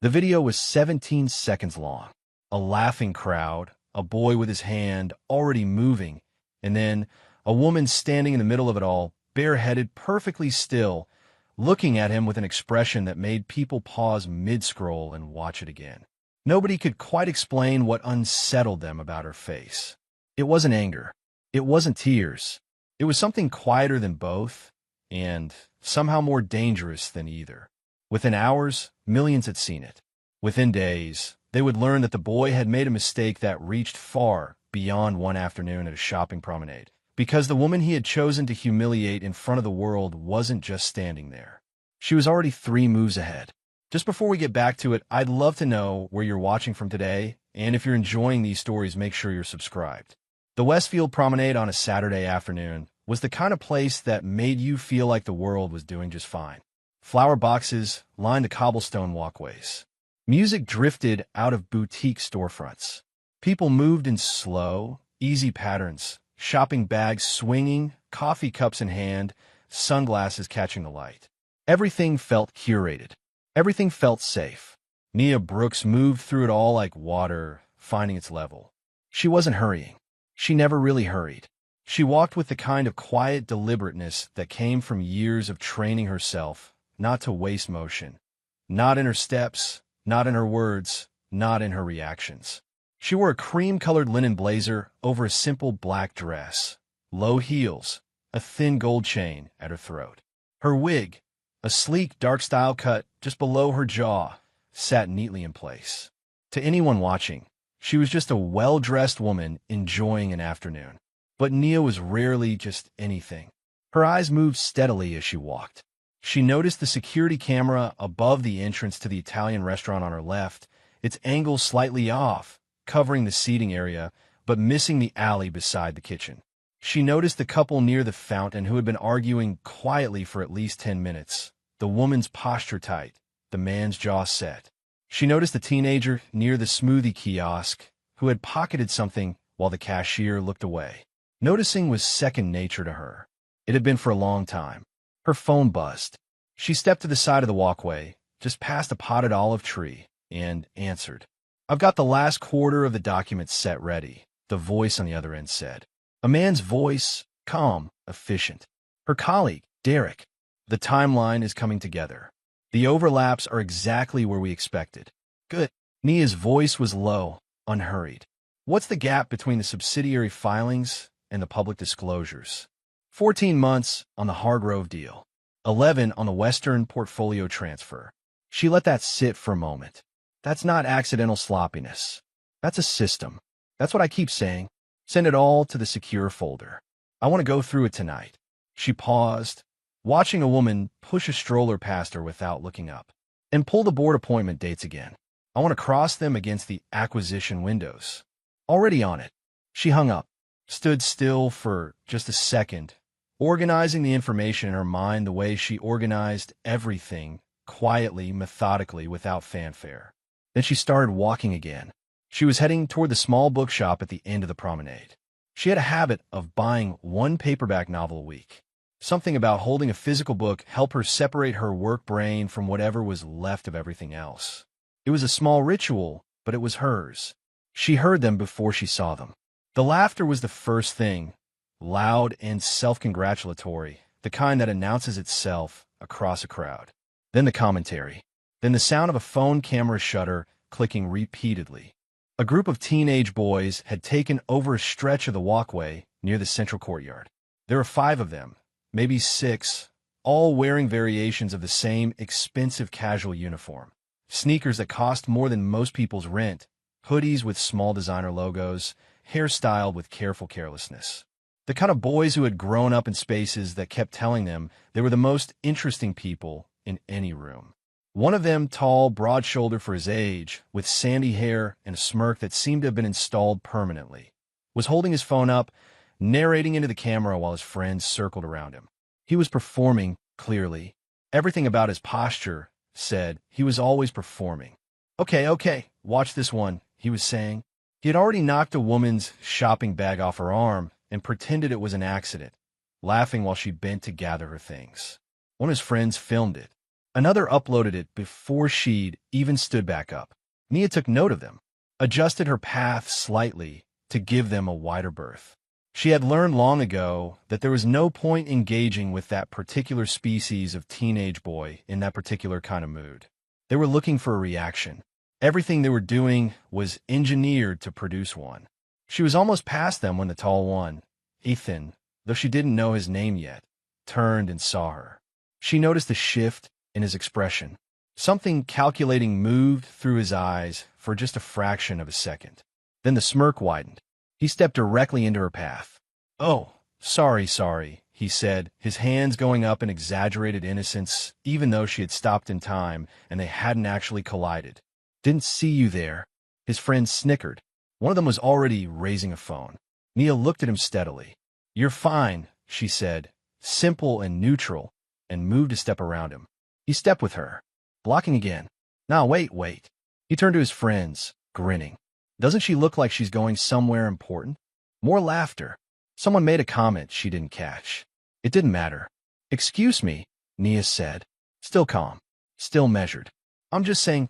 The video was 17 seconds long. A laughing crowd, a boy with his hand already moving, and then a woman standing in the middle of it all, bareheaded, perfectly still, looking at him with an expression that made people pause mid-scroll and watch it again. Nobody could quite explain what unsettled them about her face. It wasn't anger. It wasn't tears. It was something quieter than both, and somehow more dangerous than either. Within hours, millions had seen it. Within days, they would learn that the boy had made a mistake that reached far beyond one afternoon at a shopping promenade, because the woman he had chosen to humiliate in front of the world wasn't just standing there. She was already 3 moves ahead. Just before we get back to it, I'd love to know where you're watching from today, and if you're enjoying these stories, make sure you're subscribed. The Westfield Promenade on a Saturday afternoon was the kind of place that made you feel like the world was doing just fine. Flower boxes lined the cobblestone walkways. Music drifted out of boutique storefronts. People moved in slow, easy patterns, shopping bags swinging, coffee cups in hand, sunglasses catching the light. Everything felt curated. Everything felt safe. Nia Brooks moved through it all like water, finding its level. She wasn't hurrying. She never really hurried. She walked with the kind of quiet deliberateness that came from years of training herself not to waste motion. Not in her steps, not in her words, not in her reactions. She wore a cream-colored linen blazer over a simple black dress, low heels, a thin gold chain at her throat. Her wig, a sleek, dark style cut just below her jaw, sat neatly in place. To anyone watching, she was just a well-dressed woman enjoying an afternoon. But Nia was rarely just anything. Her eyes moved steadily as she walked. She noticed the security camera above the entrance to the Italian restaurant on her left, its angle slightly off, covering the seating area, but missing the alley beside the kitchen. She noticed the couple near the fountain who had been arguing quietly for at least 10 minutes, the woman's posture tight, the man's jaw set. She noticed the teenager near the smoothie kiosk who had pocketed something while the cashier looked away. Noticing was second nature to her. It had been for a long time. Her phone buzzed. She stepped to the side of the walkway, just past a potted olive tree, and answered. "I've got the last quarter of the document set ready," the voice on the other end said. A man's voice, calm, efficient. Her colleague, Derek. "The timeline is coming together. The overlaps are exactly where we expected." "Good." Nia's voice was low, unhurried. "What's the gap between the subsidiary filings and the public disclosures?" 14 months on the Hargrove deal. 11 on the Western portfolio transfer. She let that sit for a moment. That's not accidental sloppiness. That's a system. That's what I keep saying. Send it all to the secure folder. I want to go through it tonight. She paused, watching a woman push a stroller past her without looking up, and pull the board appointment dates again. I want to cross them against the acquisition windows. Already on it. She hung up, stood still for just a second, organizing the information in her mind the way she organized everything, quietly, methodically, without fanfare. Then she started walking again. She was heading toward the small bookshop at the end of the promenade. She had a habit of buying one paperback novel a week. Something about holding a physical book helped her separate her work brain from whatever was left of everything else. It was a small ritual, but it was hers. She heard them before she saw them. The laughter was the first thing, loud and self-congratulatory, the kind that announces itself across a crowd. Then the commentary. Then the sound of a phone camera shutter clicking repeatedly. A group of teenage boys had taken over a stretch of the walkway near the central courtyard. There were 5 of them, maybe 6, all wearing variations of the same expensive casual uniform. Sneakers that cost more than most people's rent, hoodies with small designer logos, hairstyled with careful carelessness. The kind of boys who had grown up in spaces that kept telling them they were the most interesting people in any room. One of them, tall, broad-shouldered for his age, with sandy hair and a smirk that seemed to have been installed permanently, was holding his phone up, narrating into the camera while his friends circled around him. He was performing, clearly. Everything about his posture said he was always performing. Okay, watch this one," he was saying. He had already knocked a woman's shopping bag off her arm and pretended it was an accident, laughing while she bent to gather her things. One of his friends filmed it. Another uploaded it before she'd even stood back up. Nia took note of them, adjusted her path slightly to give them a wider berth. She had learned long ago that there was no point engaging with that particular species of teenage boy in that particular kind of mood. They were looking for a reaction. Everything they were doing was engineered to produce one. She was almost past them when the tall one, Ethan, though she didn't know his name yet, turned and saw her. She noticed a shift in his expression. Something calculating moved through his eyes for just a fraction of a second. Then the smirk widened. He stepped directly into her path. "Oh, sorry," he said, his hands going up in exaggerated innocence, even though she had stopped in time and they hadn't actually collided. "Didn't see you there." His friend snickered. One of them was already raising a phone. Nia looked at him steadily. "You're fine," she said, simple and neutral, and moved a step around him. He stepped with her. Blocking again. "Nah, wait." He turned to his friends, grinning. "Doesn't she look like she's going somewhere important?" More laughter. Someone made a comment she didn't catch. It didn't matter. "Excuse me," Nia said, still calm, still measured. "I'm just saying,"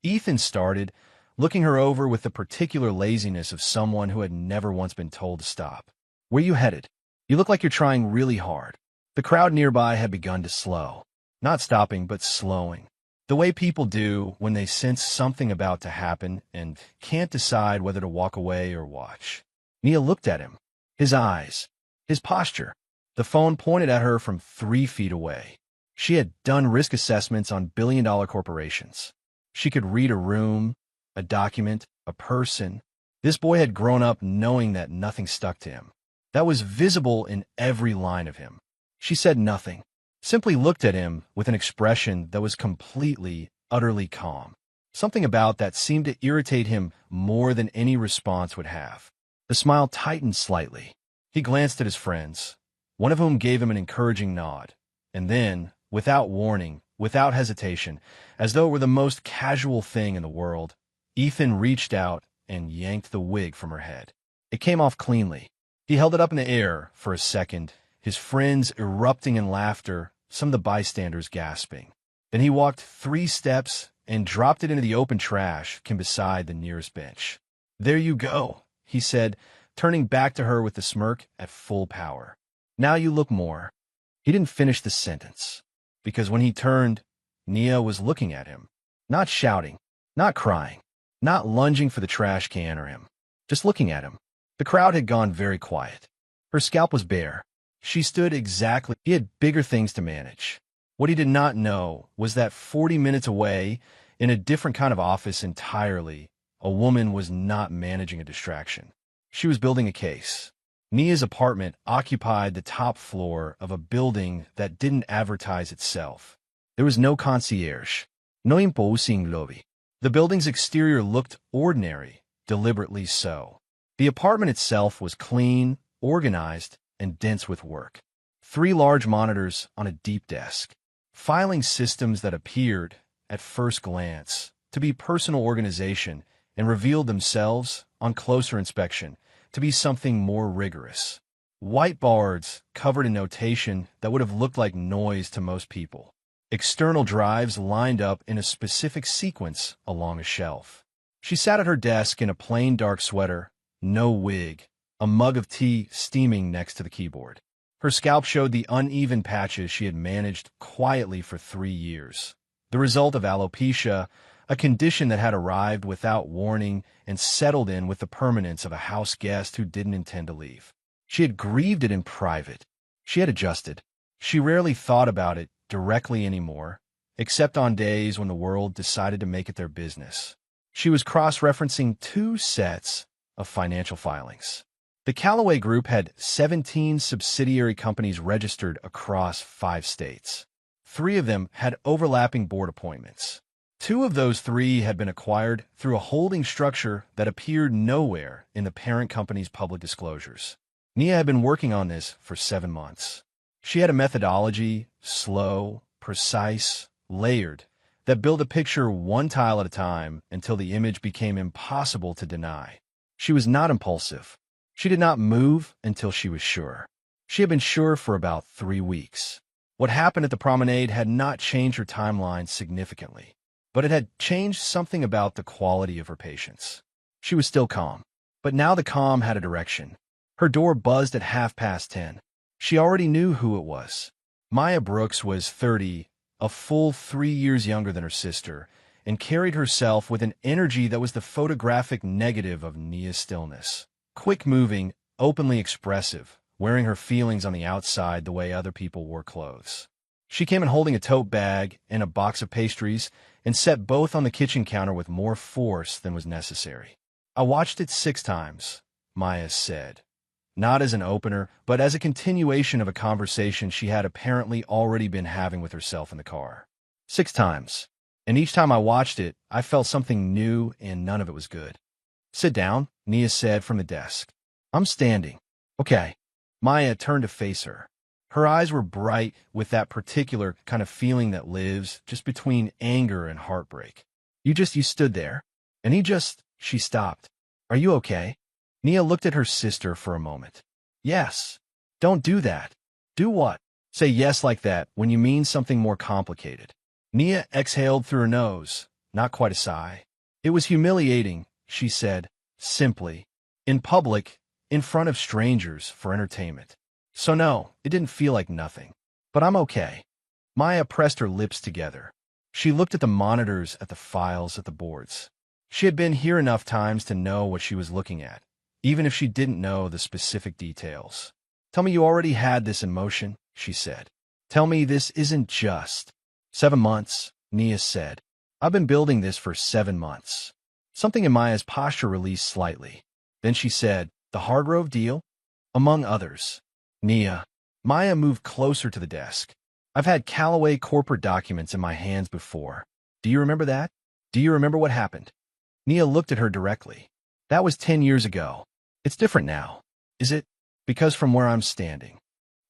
Ethan started, looking her over with the particular laziness of someone who had never once been told to stop. "Where you headed? You look like you're trying really hard." The crowd nearby had begun to slow. Not stopping, but slowing. The way people do when they sense something about to happen and can't decide whether to walk away or watch. Nia looked at him. His eyes. His posture. The phone pointed at her from 3 feet away. She had done risk assessments on billion-dollar corporations. She could read a room, a document, a person. This boy had grown up knowing that nothing stuck to him. That was visible in every line of him. She said nothing. Simply looked at him with an expression that was completely, utterly calm. Something about that seemed to irritate him more than any response would have. The smile tightened slightly. He glanced at his friends, one of whom gave him an encouraging nod, and then, without warning, without hesitation, as though it were the most casual thing in the world, Ethan reached out and yanked the wig from her head. It came off cleanly. He held it up in the air for a second, his friends erupting in laughter, some of the bystanders gasping. Then he walked 3 steps and dropped it into the open trash beside the nearest bench. "There you go," he said, turning back to her with the smirk at full power. "Now you look more." He didn't finish the sentence, because when he turned, Nia was looking at him, not shouting, not crying, not lunging for the trash can or him, just looking at him. The crowd had gone very quiet. Her scalp was bare. She stood exactly. He had bigger things to manage. What he did not know was that 40 minutes away, in a different kind of office entirely, a woman was not managing a distraction. She was building a case. Nia's apartment occupied the top floor of a building that didn't advertise itself. There was no concierge, no imposing lobby. The building's exterior looked ordinary, deliberately so. The apartment itself was clean, organized, and dense with work. 3 large monitors on a deep desk. Filing systems that appeared, at first glance, to be personal organization and revealed themselves, on closer inspection, to be something more rigorous. Whiteboards covered in notation that would have looked like noise to most people. External drives lined up in a specific sequence along a shelf. She sat at her desk in a plain dark sweater, no wig, a mug of tea steaming next to the keyboard. Her scalp showed the uneven patches she had managed quietly for 3 years. The result of alopecia, a condition that had arrived without warning and settled in with the permanence of a house guest who didn't intend to leave. She had grieved it in private. She had adjusted. She rarely thought about it directly anymore, except on days when the world decided to make it their business. She was cross-referencing 2 sets of financial filings. The Callaway Group had 17 subsidiary companies registered across 5 states. 3 of them had overlapping board appointments. 2 of those 3 had been acquired through a holding structure that appeared nowhere in the parent company's public disclosures. Nia had been working on this for 7 months. She had a methodology, slow, precise, layered, that built a picture 1 tile at a time until the image became impossible to deny. She was not impulsive. She did not move until she was sure. She had been sure for about 3 weeks. What happened at the promenade had not changed her timeline significantly, but it had changed something about the quality of her patience. She was still calm, but now the calm had a direction. Her door buzzed at 10:30. She already knew who it was. Maya Brooks was 30, a full 3 years younger than her sister, and carried herself with an energy that was the photographic negative of Nia's stillness. Quick-moving, openly expressive, wearing her feelings on the outside the way other people wore clothes. She came in holding a tote bag and a box of pastries and set both on the kitchen counter with more force than was necessary. "I watched it 6 times, Maya said. Not as an opener, but as a continuation of a conversation she had apparently already been having with herself in the car. 6 times. And each time I watched it, I felt something new and none of it was good. "Sit down," Nia said from the desk. "I'm standing." "Okay." Maya turned to face her. Her eyes were bright with that particular kind of feeling that lives just between anger and heartbreak. You stood there. And she stopped. "Are you okay?" Nia looked at her sister for a moment. "Yes." "Don't do that." "Do what?" "Say yes like that when you mean something more complicated." Nia exhaled through her nose, not quite a sigh. "It was humiliating," she said, simply. "In public, in front of strangers, for entertainment. So no, it didn't feel like nothing. But I'm okay." Maya pressed her lips together. She looked at the monitors, at the files, at the boards. She had been here enough times to know what she was looking at, even if she didn't know the specific details. "Tell me you already had this in motion," she said. "Tell me this isn't just—" "7 months, Nia said. "I've been building this for 7 months. Something in Maya's posture released slightly. Then she said, "The Hargrove deal?" "Among others." "Nia." Maya moved closer to the desk. "I've had Callaway corporate documents in my hands before. Do you remember that? Do you remember what happened?" Nia looked at her directly. "That was 10 years ago. It's different now. Is it? Because from where I'm standing."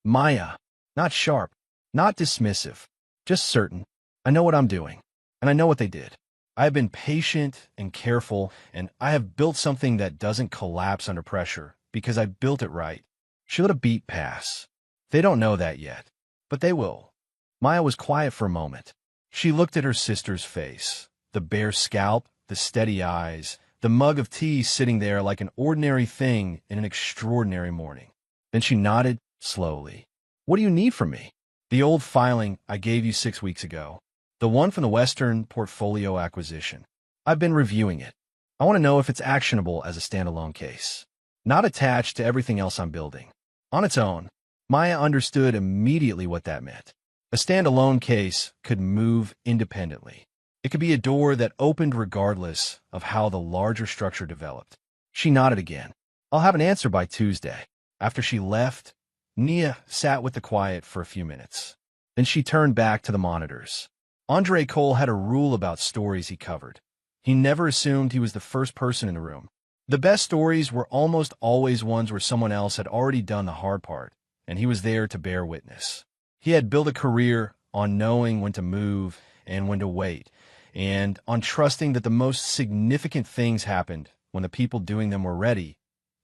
"Maya." Not sharp, not dismissive, just certain. "I know what I'm doing, and I know what they did. I have been patient and careful, and I have built something that doesn't collapse under pressure because I built it right." She let a beat pass. "They don't know that yet, but they will." Maya was quiet for a moment. She looked at her sister's face, the bare scalp, the steady eyes, the mug of tea sitting there like an ordinary thing in an extraordinary morning. Then she nodded slowly. "What do you need from me?" "The old filing I gave you 6 weeks ago. The one from the Western portfolio acquisition. I've been reviewing it. I want to know if it's actionable as a standalone case. Not attached to everything else I'm building. On its own." Maya understood immediately what that meant. A standalone case could move independently. It could be a door that opened regardless of how the larger structure developed. She nodded again. "I'll have an answer by Tuesday." After she left, Nia sat with the quiet for a few minutes. Then she turned back to the monitors. Andre Cole had a rule about stories he covered. He never assumed he was the first person in the room. The best stories were almost always ones where someone else had already done the hard part, and he was there to bear witness. He had built a career on knowing when to move and when to wait, and on trusting that the most significant things happened when the people doing them were ready,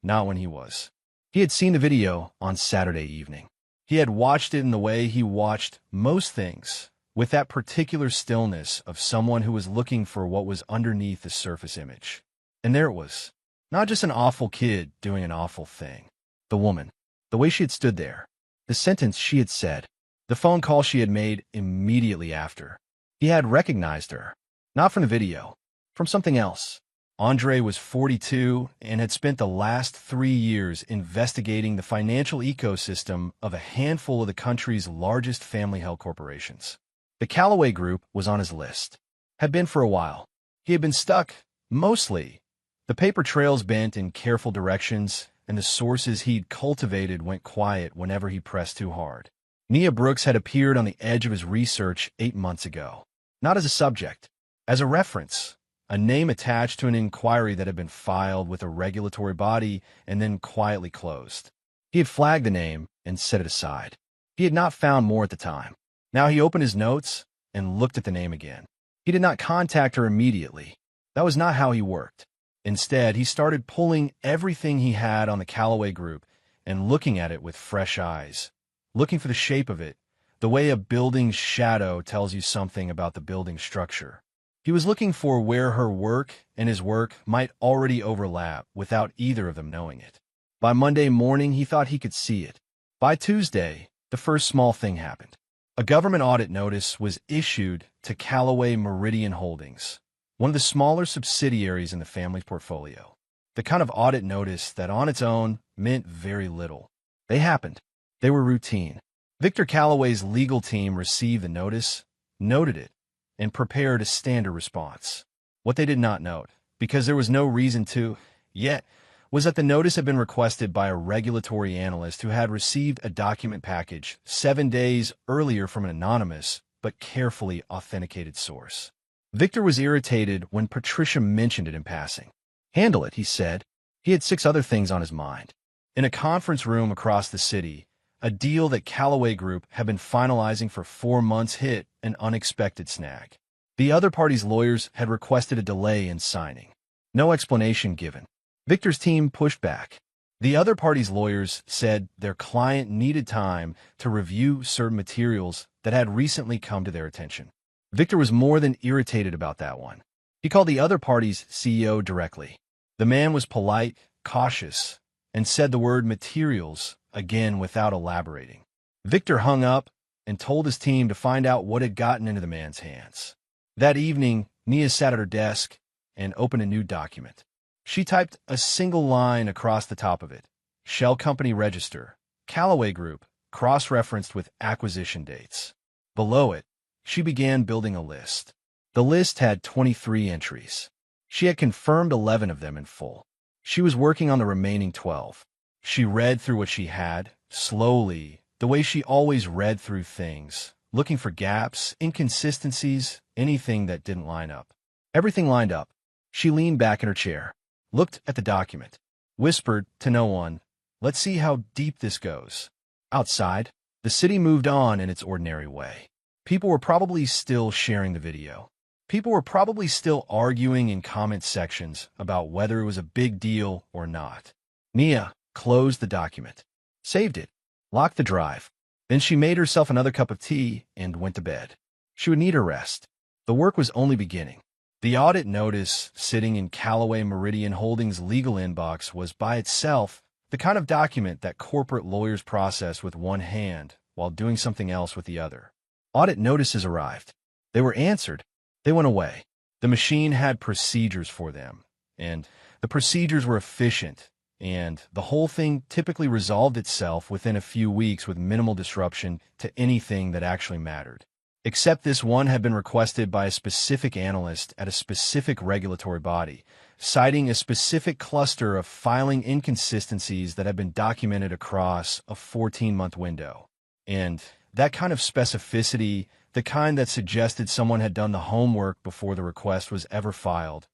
not when he was. He had seen the video on Saturday evening. He had watched it in the way he watched most things, with that particular stillness of someone who was looking for what was underneath the surface image. And there it was. Not just an awful kid doing an awful thing. The woman. The way she had stood there. The sentence she had said. The phone call she had made immediately after. He had recognized her. Not from the video. From something else. Andre was 42 and had spent the last 3 years investigating the financial ecosystem of a handful of the country's largest family-held corporations. The Callaway Group was on his list. Had been for a while. He had been stuck, mostly. The paper trails bent in careful directions, and the sources he'd cultivated went quiet whenever he pressed too hard. Nia Brooks had appeared on the edge of his research 8 months ago. Not as a subject, as a reference. A name attached to an inquiry that had been filed with a regulatory body and then quietly closed. He had flagged the name and set it aside. He had not found more at the time. Now he opened his notes and looked at the name again. He did not contact her immediately. That was not how he worked. Instead, he started pulling everything he had on the Callaway Group and looking at it with fresh eyes, looking for the shape of it, the way a building's shadow tells you something about the building's structure. He was looking for where her work and his work might already overlap without either of them knowing it. By Monday morning, he thought he could see it. By Tuesday, the first small thing happened. A government audit notice was issued to Callaway Meridian Holdings, one of the smaller subsidiaries in the family's portfolio. The kind of audit notice that on its own meant very little. They happened. They were routine. Victor Callaway's legal team received the notice, noted it, and prepared a standard response. What they did not note, because there was no reason to yet, was that the notice had been requested by a regulatory analyst who had received a document package 7 days earlier from an anonymous but carefully authenticated source. Victor was irritated when Patricia mentioned it in passing. "Handle it," he said. He had 6 other things on his mind. In a conference room across the city, a deal that Callaway Group had been finalizing for 4 months hit an unexpected snag. The other party's lawyers had requested a delay in signing. No explanation given. Victor's team pushed back. The other party's lawyers said their client needed time to review certain materials that had recently come to their attention. Victor was more than irritated about that one. He called the other party's CEO directly. The man was polite, cautious, and said the word materials again without elaborating. Victor hung up and told his team to find out what had gotten into the man's hands. That evening, Nia sat at her desk and opened a new document. She typed a single line across the top of it. Shell Company Register, Callaway Group, cross-referenced with acquisition dates. Below it, she began building a list. The list had 23 entries. She had confirmed 11 of them in full. She was working on the remaining 12. She read through what she had, slowly, the way she always read through things, looking for gaps, inconsistencies, anything that didn't line up. Everything lined up. She leaned back in her chair, looked at the document, whispered to no one, "Let's see how deep this goes." Outside, the city moved on in its ordinary way. People were probably still sharing the video. People were probably still arguing in comment sections about whether it was a big deal or not. Nia closed the document, saved it, locked the drive. Then she made herself another cup of tea and went to bed. She would need her rest. The work was only beginning. The audit notice sitting in Callaway Meridian Holdings' legal inbox was by itself the kind of document that corporate lawyers process with one hand while doing something else with the other. Audit notices arrived. They were answered. They went away. The machine had procedures for them, and the procedures were efficient, and the whole thing typically resolved itself within a few weeks with minimal disruption to anything that actually mattered. Except this one had been requested by a specific analyst at a specific regulatory body, citing a specific cluster of filing inconsistencies that had been documented across a 14-month window. And that kind of specificity, the kind that suggested someone had done the homework before the request was ever filed,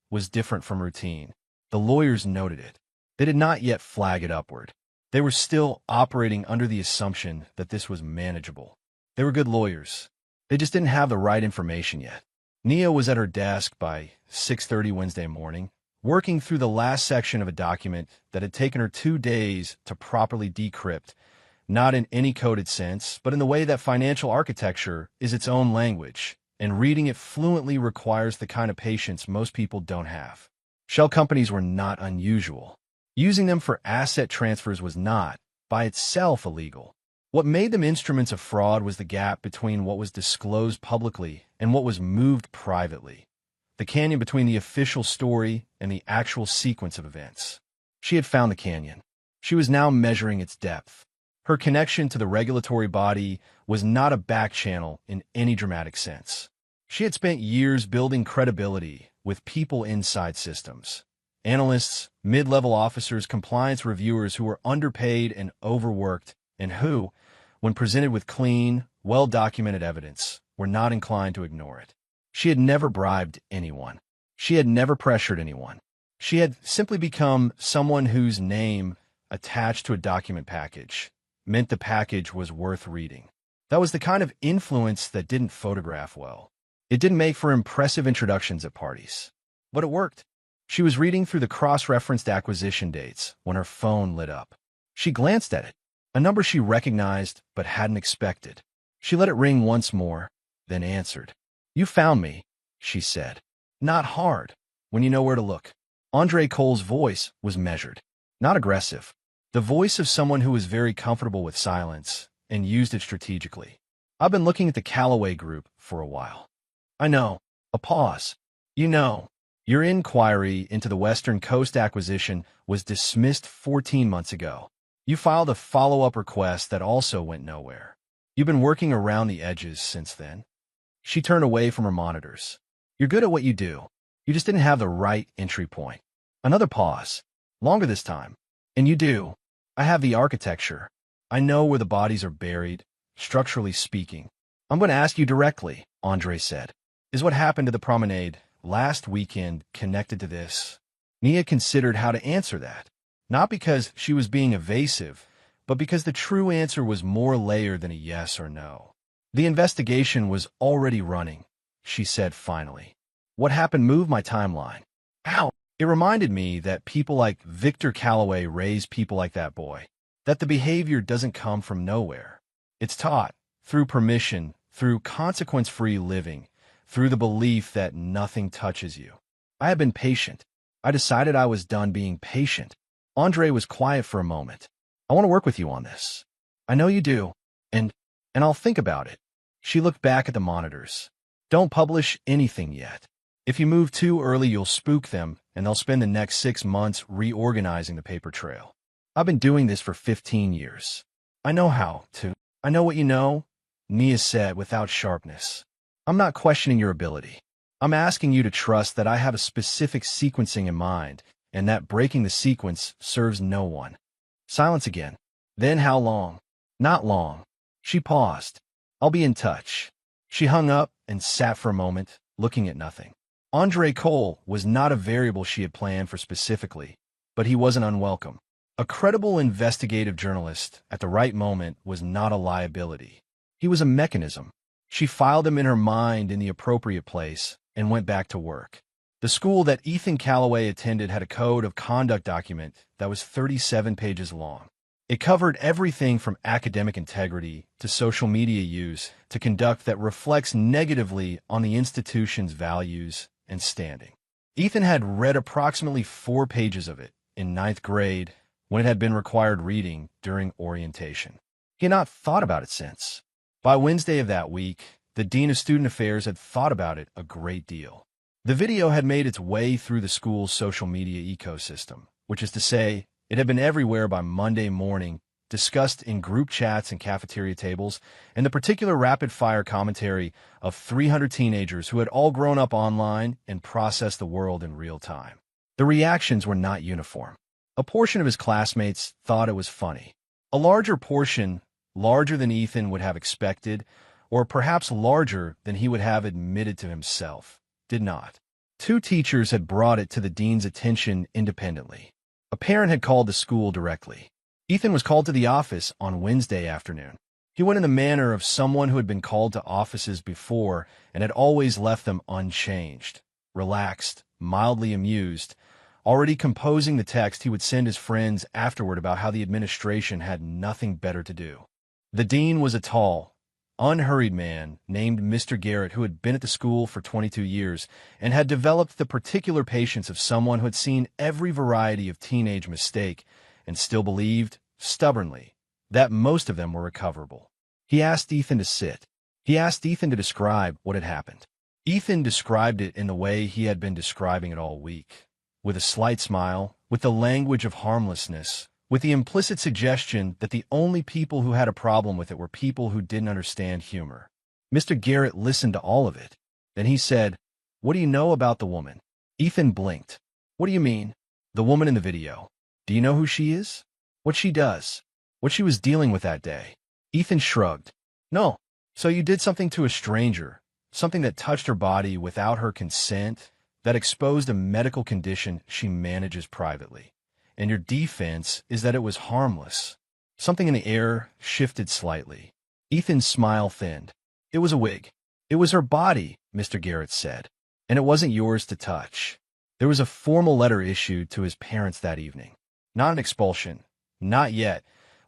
was different from routine. The lawyers noted it. They did not yet flag it upward. They were still operating under the assumption that this was manageable. They were good lawyers. They just didn't have the right information yet. Nia was at her desk by 6:30 Wednesday morning, working through the last section of a document that had taken her 2 days to properly decrypt, not in any coded sense, but in the way that financial architecture is its own language, and reading it fluently requires the kind of patience most people don't have. Shell companies were not unusual. Using them for asset transfers was not, by itself, illegal. What made them instruments of fraud was the gap between what was disclosed publicly and what was moved privately, the canyon between the official story and the actual sequence of events. She had found the canyon. She was now measuring its depth. Her connection to the regulatory body was not a back channel in any dramatic sense. She had spent years building credibility with people inside systems. Analysts, mid-level officers, compliance reviewers who were underpaid and overworked, and who, when presented with clean, well-documented evidence, were not inclined to ignore it. She had never bribed anyone. She had never pressured anyone. She had simply become someone whose name, attached to a document package, meant the package was worth reading. That was the kind of influence that didn't photograph well. It didn't make for impressive introductions at parties. But it worked. She was reading through the cross-referenced acquisition dates when her phone lit up. She glanced at it, a number she recognized but hadn't expected. She let it ring once more, then answered. You found me, she said. Not hard, when you know where to look. Andre Cole's voice was measured, not aggressive. The voice of someone who was very comfortable with silence and used it strategically. I've been looking at the Callaway Group for a while. I know. A pause. You know, your inquiry into the Western Coast acquisition was dismissed 14 months ago. You filed a follow-up request that also went nowhere. You've been working around the edges since then. She turned away from her monitors. You're good at what you do. You just didn't have the right entry point. Another pause. Longer this time. And you do. I have the architecture. I know where the bodies are buried, structurally speaking. I'm going to ask you directly, Andre said. Is what happened to the promenade last weekend connected to this? Nia considered how to answer that. Not because she was being evasive, but because the true answer was more layered than a yes or no. The investigation was already running, she said finally. What happened moved my timeline. How? It reminded me that people like Victor Callaway raise people like that boy, that the behavior doesn't come from nowhere. It's taught, through permission, through consequence-free living, through the belief that nothing touches you. I have been patient. I decided I was done being patient. Andre was quiet for a moment. I want to work with you on this. I know you do, and I'll think about it. She looked back at the monitors. Don't publish anything yet. If you move too early, you'll spook them, and they'll spend the next 6 months reorganizing the paper trail. I've been doing this for 15 years. I know how to. I know what you know, Nia said without sharpness. I'm not questioning your ability. I'm asking you to trust that I have a specific sequencing in mind, and that breaking the sequence serves no one. Silence again. Then how long? Not long. She paused. I'll be in touch. She hung up and sat for a moment, looking at nothing. Andre Cole was not a variable she had planned for specifically, but he wasn't unwelcome. A credible investigative journalist at the right moment was not a liability. He was a mechanism. She filed him in her mind in the appropriate place and went back to work. The school that Ethan Callaway attended had a code of conduct document that was 37 pages long. It covered everything from academic integrity to social media use to conduct that reflects negatively on the institution's values and standing. Ethan had read approximately 4 pages of it in 9th grade when it had been required reading during orientation. He had not thought about it since. By Wednesday of that week, the Dean of Student Affairs had thought about it a great deal. The video had made its way through the school's social media ecosystem, which is to say, it had been everywhere by Monday morning, discussed in group chats and cafeteria tables, and the particular rapid-fire commentary of 300 teenagers who had all grown up online and processed the world in real time. The reactions were not uniform. A portion of his classmates thought it was funny. A larger portion, larger than Ethan would have expected, or perhaps larger than he would have admitted to himself, did not. 2 teachers had brought it to the dean's attention independently. A parent had called the school directly. Ethan was called to the office on Wednesday afternoon. He went in the manner of someone who had been called to offices before and had always left them unchanged, relaxed, mildly amused, already composing the text he would send his friends afterward about how the administration had nothing better to do. The dean was a tall, unhurried man named Mr. Garrett who had been at the school for 22 years and had developed the particular patience of someone who had seen every variety of teenage mistake and still believed, stubbornly, that most of them were recoverable. He asked Ethan to sit. He asked Ethan to describe what had happened. Ethan described it in the way he had been describing it all week, with a slight smile, with the language of harmlessness, with the implicit suggestion that the only people who had a problem with it were people who didn't understand humor. Mr. Garrett listened to all of it. Then he said, "What do you know about the woman?" Ethan blinked. "What do you mean?" "The woman in the video. Do you know who she is? What she does? What she was dealing with that day?" Ethan shrugged. "No. So you did something to a stranger, something that touched her body without her consent, that exposed a medical condition she manages privately. And your defense is that it was harmless." Something in the air shifted slightly. Ethan's smile thinned. "It was a wig. It was her body," Mr. Garrett said. "And it wasn't yours to touch." There was a formal letter issued to his parents that evening. Not an expulsion. Not yet.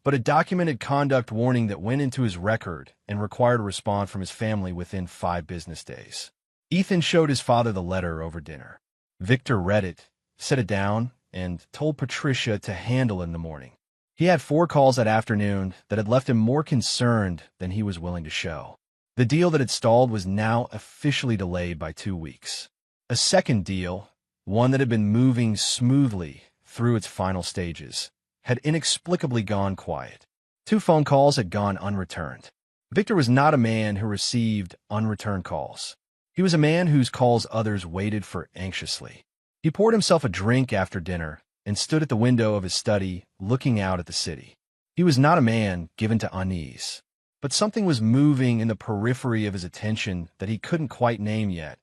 but a documented conduct warning that went into his record and required a response from his family within 5 business days. Ethan showed his father the letter over dinner. Victor read it, set it down, and told Patricia to handle it in the morning. He had 4 calls that afternoon that had left him more concerned than he was willing to show. The deal that had stalled was now officially delayed by 2 weeks. A second deal, one that had been moving smoothly through its final stages, had inexplicably gone quiet. 2 phone calls had gone unreturned. Victor was not a man who received unreturned calls. He was a man whose calls others waited for anxiously. He poured himself a drink after dinner and stood at the window of his study looking out at the city. He was not a man given to unease, but something was moving in the periphery of his attention that he couldn't quite name yet.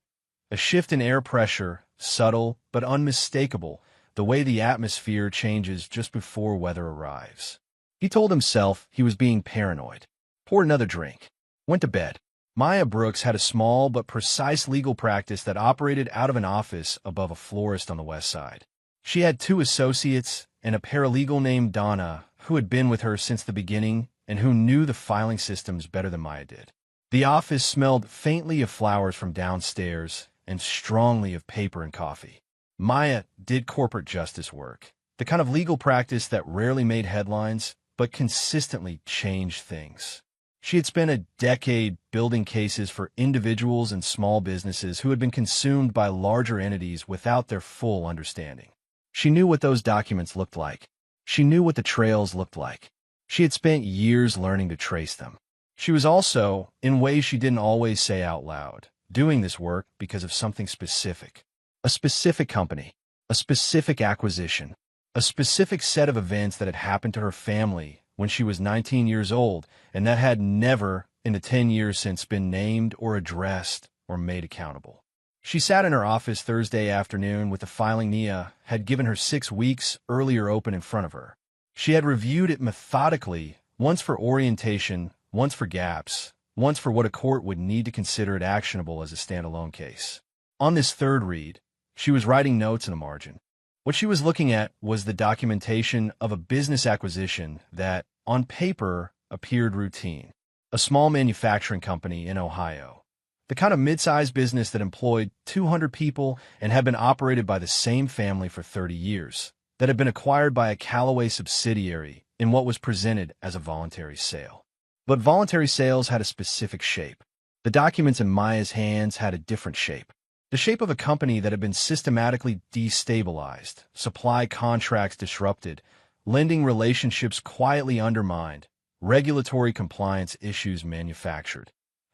A shift in air pressure, subtle but unmistakable, the way the atmosphere changes just before weather arrives. He told himself he was being paranoid. Poured another drink. Went to bed. Maya Brooks had a small but precise legal practice that operated out of an office above a florist on the west side. She had 2 associates and a paralegal named Donna who had been with her since the beginning and who knew the filing systems better than Maya did. The office smelled faintly of flowers from downstairs and strongly of paper and coffee. Maya did corporate justice work, the kind of legal practice that rarely made headlines but consistently changed things. She had spent a decade building cases for individuals and small businesses who had been consumed by larger entities without their full understanding. She knew what those documents looked like. She knew what the trails looked like. She had spent years learning to trace them. She was also, in ways she didn't always say out loud, doing this work because of something specific. A specific company, a specific acquisition, a specific set of events that had happened to her family when she was 19 years old and that had never, in the 10 years since, been named or addressed or made accountable. She sat in her office Thursday afternoon with the filing Nia had given her 6 weeks earlier open in front of her. She had reviewed it methodically, once for orientation, once for gaps, once for what a court would need to consider it actionable as a standalone case. On this third read, she was writing notes in a margin. What she was looking at was the documentation of a business acquisition that, on paper, appeared routine. A small manufacturing company in Ohio. The kind of mid-sized business that employed 200 people and had been operated by the same family for 30 years. That had been acquired by a Callaway subsidiary in what was presented as a voluntary sale. But voluntary sales had a specific shape. The documents in Maya's hands had a different shape. The shape of a company that had been systematically destabilized, supply contracts disrupted, lending relationships quietly undermined, regulatory compliance issues manufactured,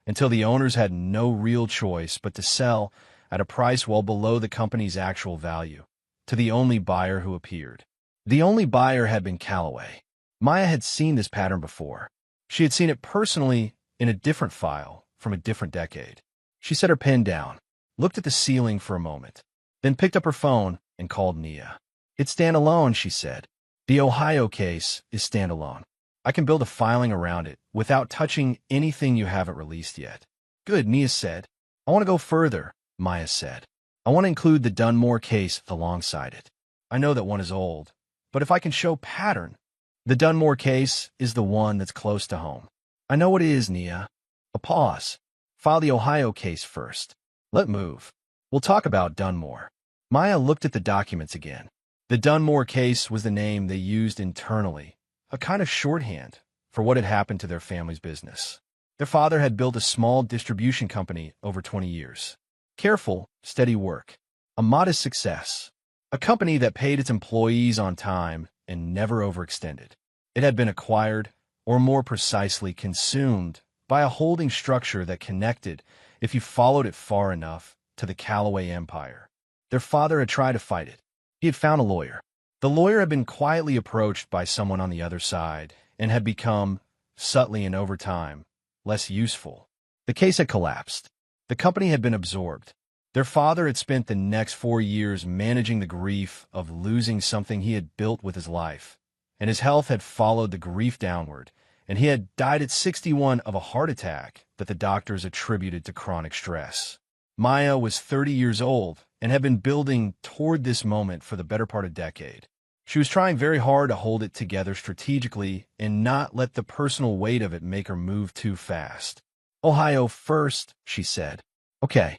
until the owners had no real choice but to sell at a price well below the company's actual value, to the only buyer who appeared. The only buyer had been Callaway. Maya had seen this pattern before. She had seen it personally in a different file from a different decade. She set her pen down, looked at the ceiling for a moment, then picked up her phone and called Nia. "It's standalone," she said. "The Ohio case is standalone. I can build a filing around it without touching anything you haven't released yet." "Good," Nia said. "I want to go further," Maya said. "I want to include the Dunmore case alongside it. I know that one is old, but if I can show pattern, the Dunmore case is the one that's close to home." "I know what it is, Nia." A pause. "File the Ohio case first. Let move. We'll talk about Dunmore." Maya looked at the documents again. The Dunmore case was the name they used internally, a kind of shorthand for what had happened to their family's business. Their father had built a small distribution company over 20 years. Careful, steady work. A modest success. A company that paid its employees on time and never overextended. It had been acquired, or more precisely consumed, by a holding structure that connected, if you followed it far enough, to the Callaway empire. Their father had tried to fight it. He had found a lawyer. The lawyer had been quietly approached by someone on the other side and had become, subtly and over time, less useful. The case had collapsed. The company had been absorbed. Their father had spent the next 4 years managing the grief of losing something he had built with his life, and his health had followed the grief downward, and he had died at 61 of a heart attack that the doctors attributed to chronic stress. Maya was 30 years old and had been building toward this moment for the better part of a decade. She was trying very hard to hold it together strategically and not let the personal weight of it make her move too fast. Ohio first, she said. Okay.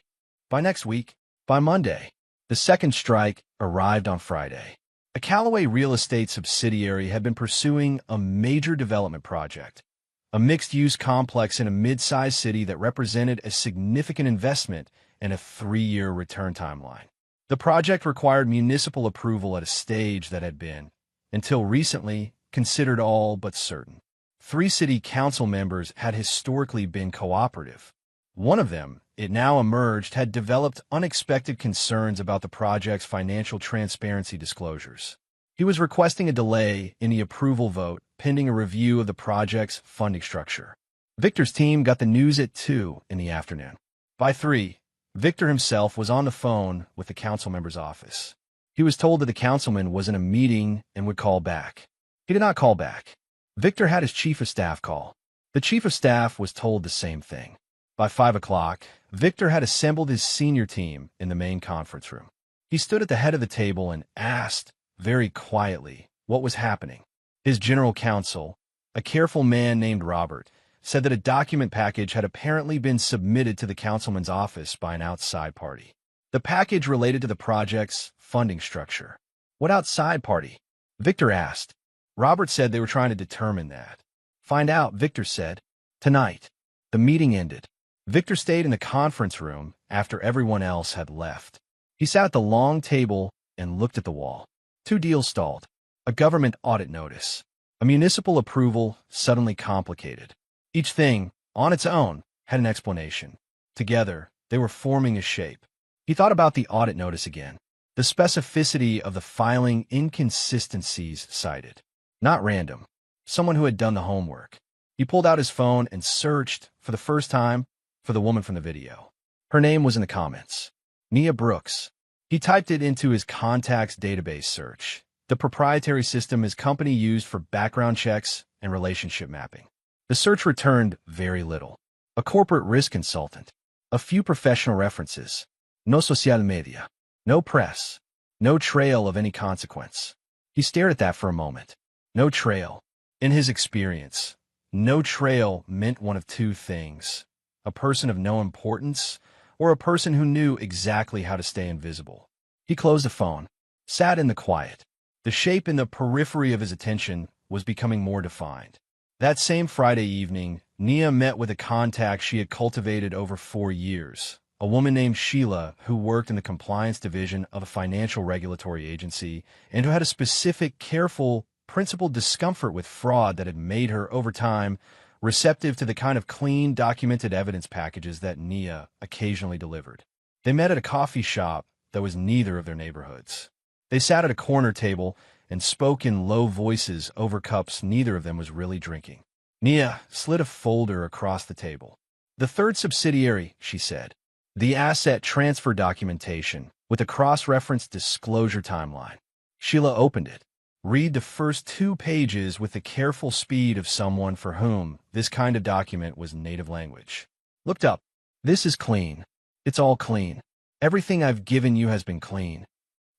By next week. By Monday. The second strike arrived on Friday. A Callaway real estate subsidiary had been pursuing a major development project, a mixed-use complex in a mid-sized city that represented a significant investment and a 3-year return timeline. The project required municipal approval at a stage that had been, until recently, considered all but certain. 3 city council members had historically been cooperative. One of them, it now emerged, had developed unexpected concerns about the project's financial transparency disclosures. He was requesting a delay in the approval vote pending a review of the project's funding structure. Victor's team got the news at 2 in the afternoon. By 3, Victor himself was on the phone with the council member's office. He was told that the councilman was in a meeting and would call back. He did not call back. Victor had his chief of staff call. The chief of staff was told the same thing. By 5 o'clock, Victor had assembled his senior team in the main conference room. He stood at the head of the table and asked, very quietly, what was happening. His general counsel, a careful man named Robert, said that a document package had apparently been submitted to the councilman's office by an outside party. The package related to the project's funding structure. What outside party? Victor asked. Robert said they were trying to determine that. Find out, Victor said. Tonight. The meeting ended. Victor stayed in the conference room after everyone else had left. He sat at the long table and looked at the wall. 2 deals stalled. A government audit notice. A municipal approval suddenly complicated. Each thing, on its own, had an explanation. Together, they were forming a shape. He thought about the audit notice again. The specificity of the filing inconsistencies cited. Not random. Someone who had done the homework. He pulled out his phone and searched, for the first time, for the woman from the video. Her name was in the comments. Nia Brooks. He typed it into his contacts database search, the proprietary system his company used for background checks and relationship mapping. The search returned very little. A corporate risk consultant. A few professional references. No social media. No press. No trail of any consequence. He stared at that for a moment. No trail. In his experience, no trail meant one of 2 things. A person of no importance, or a person who knew exactly how to stay invisible. He closed the phone, sat in the quiet. The shape in the periphery of his attention was becoming more defined. That same Friday evening, Nia met with a contact she had cultivated over 4 years, a woman named Sheila who worked in the compliance division of a financial regulatory agency and who had a specific, careful, principled discomfort with fraud that had made her, over time, receptive to the kind of clean, documented evidence packages that Nia occasionally delivered. They met at a coffee shop that was neither of their neighborhoods. They sat at a corner table and spoke in low voices over cups neither of them was really drinking. Nia slid a folder across the table. The 3rd subsidiary, she said. The asset transfer documentation with a cross-reference disclosure timeline. Sheila opened it. Read the first 2 pages with the careful speed of someone for whom this kind of document was native language. Looked up. This is clean. It's all clean. Everything I've given you has been clean.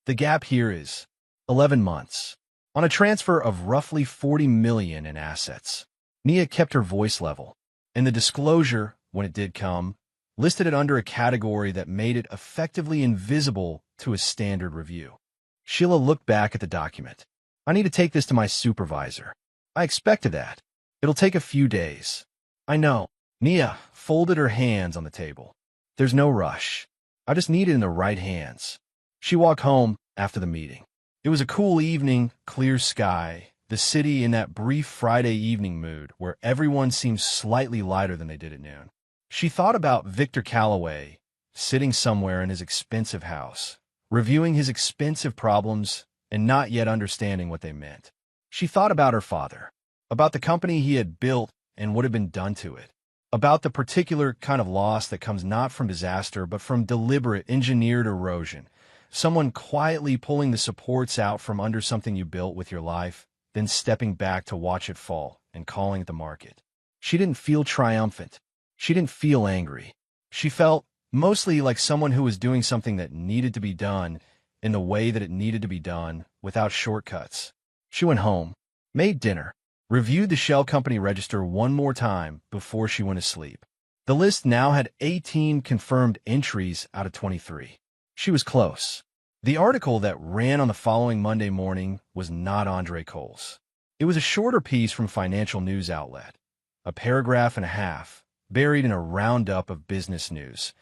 The gap here is 11 months. On a transfer of roughly $40 million in assets. Nia kept her voice level, and the disclosure, when it did come, listed it under a category that made it effectively invisible to a standard review. Sheila looked back at the document. I need to take this to my supervisor. I expected that. It'll take a few days. I know. Nia folded her hands on the table. There's no rush. I just need it in the right hands. She walked home after the meeting. It was a cool evening, clear sky, the city in that brief Friday evening mood where everyone seemed slightly lighter than they did at noon. She thought about Victor Callaway, sitting somewhere in his expensive house, reviewing his expensive problems and not yet understanding what they meant. She thought about her father, about the company he had built and what had been done to it, about the particular kind of loss that comes not from disaster but from deliberate, engineered erosion, someone quietly pulling the supports out from under something you built with your life, then stepping back to watch it fall and calling it the market. She didn't feel triumphant. She didn't feel angry. She felt mostly like someone who was doing something that needed to be done in the way that it needed to be done, without shortcuts. She went home, made dinner, reviewed the shell company register one more time before she went to sleep. The list now had 18 confirmed entries out of 23. She was close. The article that ran on the following Monday morning was not Andre Cole's. It was a shorter piece from a financial news outlet, a paragraph and a half, buried in a roundup of business news,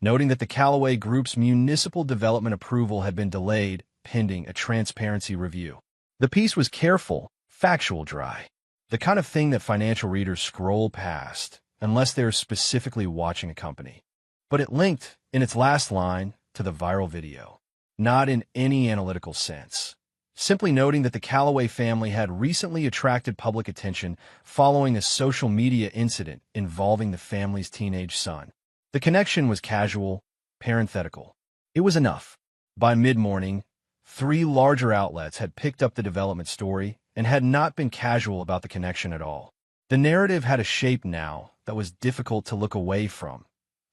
noting that the Callaway Group's municipal development approval had been delayed pending a transparency review. The piece was careful, factual, dry, the kind of thing that financial readers scroll past unless they're specifically watching a company. But it linked, in its last line, to the viral video, not in any analytical sense, simply noting that the Callaway family had recently attracted public attention following a social media incident involving the family's teenage son. The connection was casual, parenthetical. It was enough. By mid-morning, 3 larger outlets had picked up the development story and had not been casual about the connection at all. The narrative had a shape now that was difficult to look away from.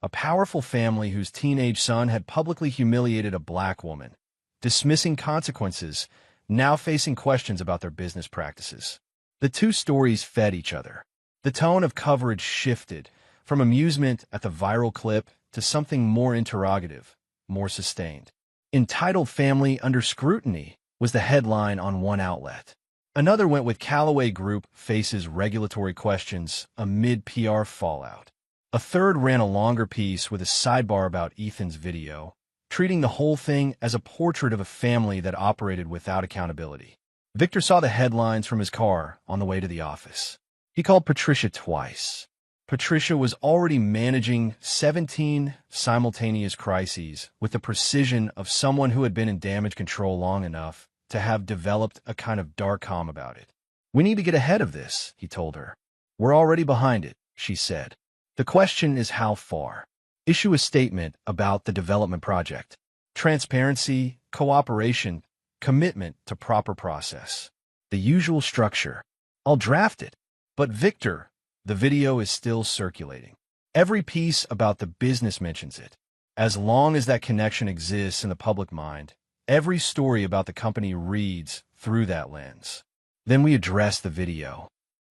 A powerful family whose teenage son had publicly humiliated a black woman, dismissing consequences, now facing questions about their business practices. The two stories fed each other. The tone of coverage shifted from amusement at the viral clip to something more interrogative, more sustained. Entitled "Family Under Scrutiny" was the headline on one outlet. Another went with "Callaway Group Faces Regulatory Questions Amid PR Fallout." A third ran a longer piece with a sidebar about Ethan's video, treating the whole thing as a portrait of a family that operated without accountability. Victor saw the headlines from his car on the way to the office. He called Patricia twice. Patricia was already managing 17 simultaneous crises with the precision of someone who had been in damage control long enough to have developed a kind of dark calm about it. "We need to get ahead of this," he told her. "We're already behind it," she said. "The question is how far. Issue a statement about the development project. Transparency, cooperation, commitment to proper process. The usual structure. I'll draft it." But Victor, the video is still circulating. Every piece about the business mentions it. As long as that connection exists in the public mind, every story about the company reads through that lens. Then we address the video.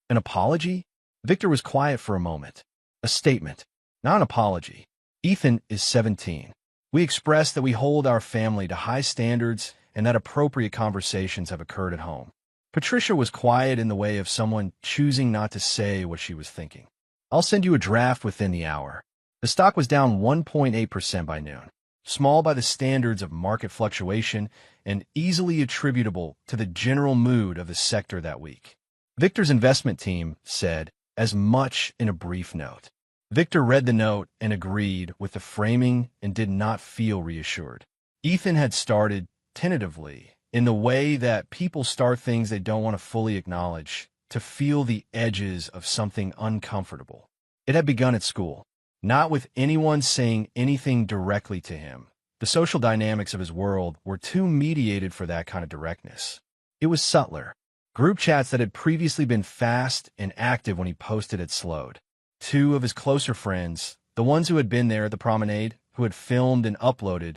An apology? Victor was quiet for a moment. A statement, not an apology. "Ethan is 17. We express that we hold our family to high standards and that appropriate conversations have occurred at home." Patricia was quiet in the way of someone choosing not to say what she was thinking. "I'll send you a draft within the hour." The stock was down 1.8% by noon, small by the standards of market fluctuation and easily attributable to the general mood of the sector that week. Victor's investment team said as much in a brief note. Victor read the note and agreed with the framing and did not feel reassured. Ethan had started tentatively, in the way that people start things they don't want to fully acknowledge, to feel the edges of something uncomfortable. It had begun at school, not with anyone saying anything directly to him. The social dynamics of his world were too mediated for that kind of directness. It was subtler. Group chats that had previously been fast and active when he posted had slowed. 2 of his closer friends, the ones who had been there at the promenade, who had filmed and uploaded,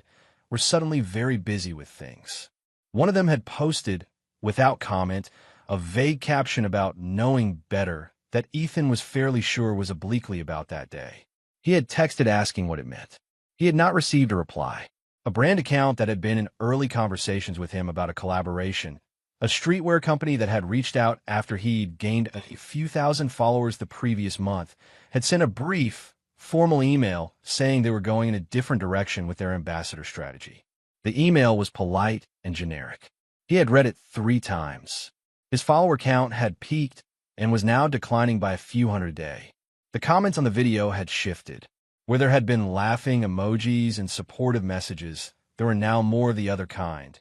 were suddenly very busy with things. One of them had posted, without comment, a vague caption about knowing better that Ethan was fairly sure was obliquely about that day. He had texted asking what it meant. He had not received a reply. A brand account that had been in early conversations with him about a collaboration, a streetwear company that had reached out after he'd gained a few thousand followers the previous month, had sent a brief, formal email saying they were going in a different direction with their ambassador strategy. The email was polite and generic. He had read it 3 times. His follower count had peaked and was now declining by a few hundred a day. The comments on the video had shifted. Where there had been laughing emojis and supportive messages, there were now more of the other kind.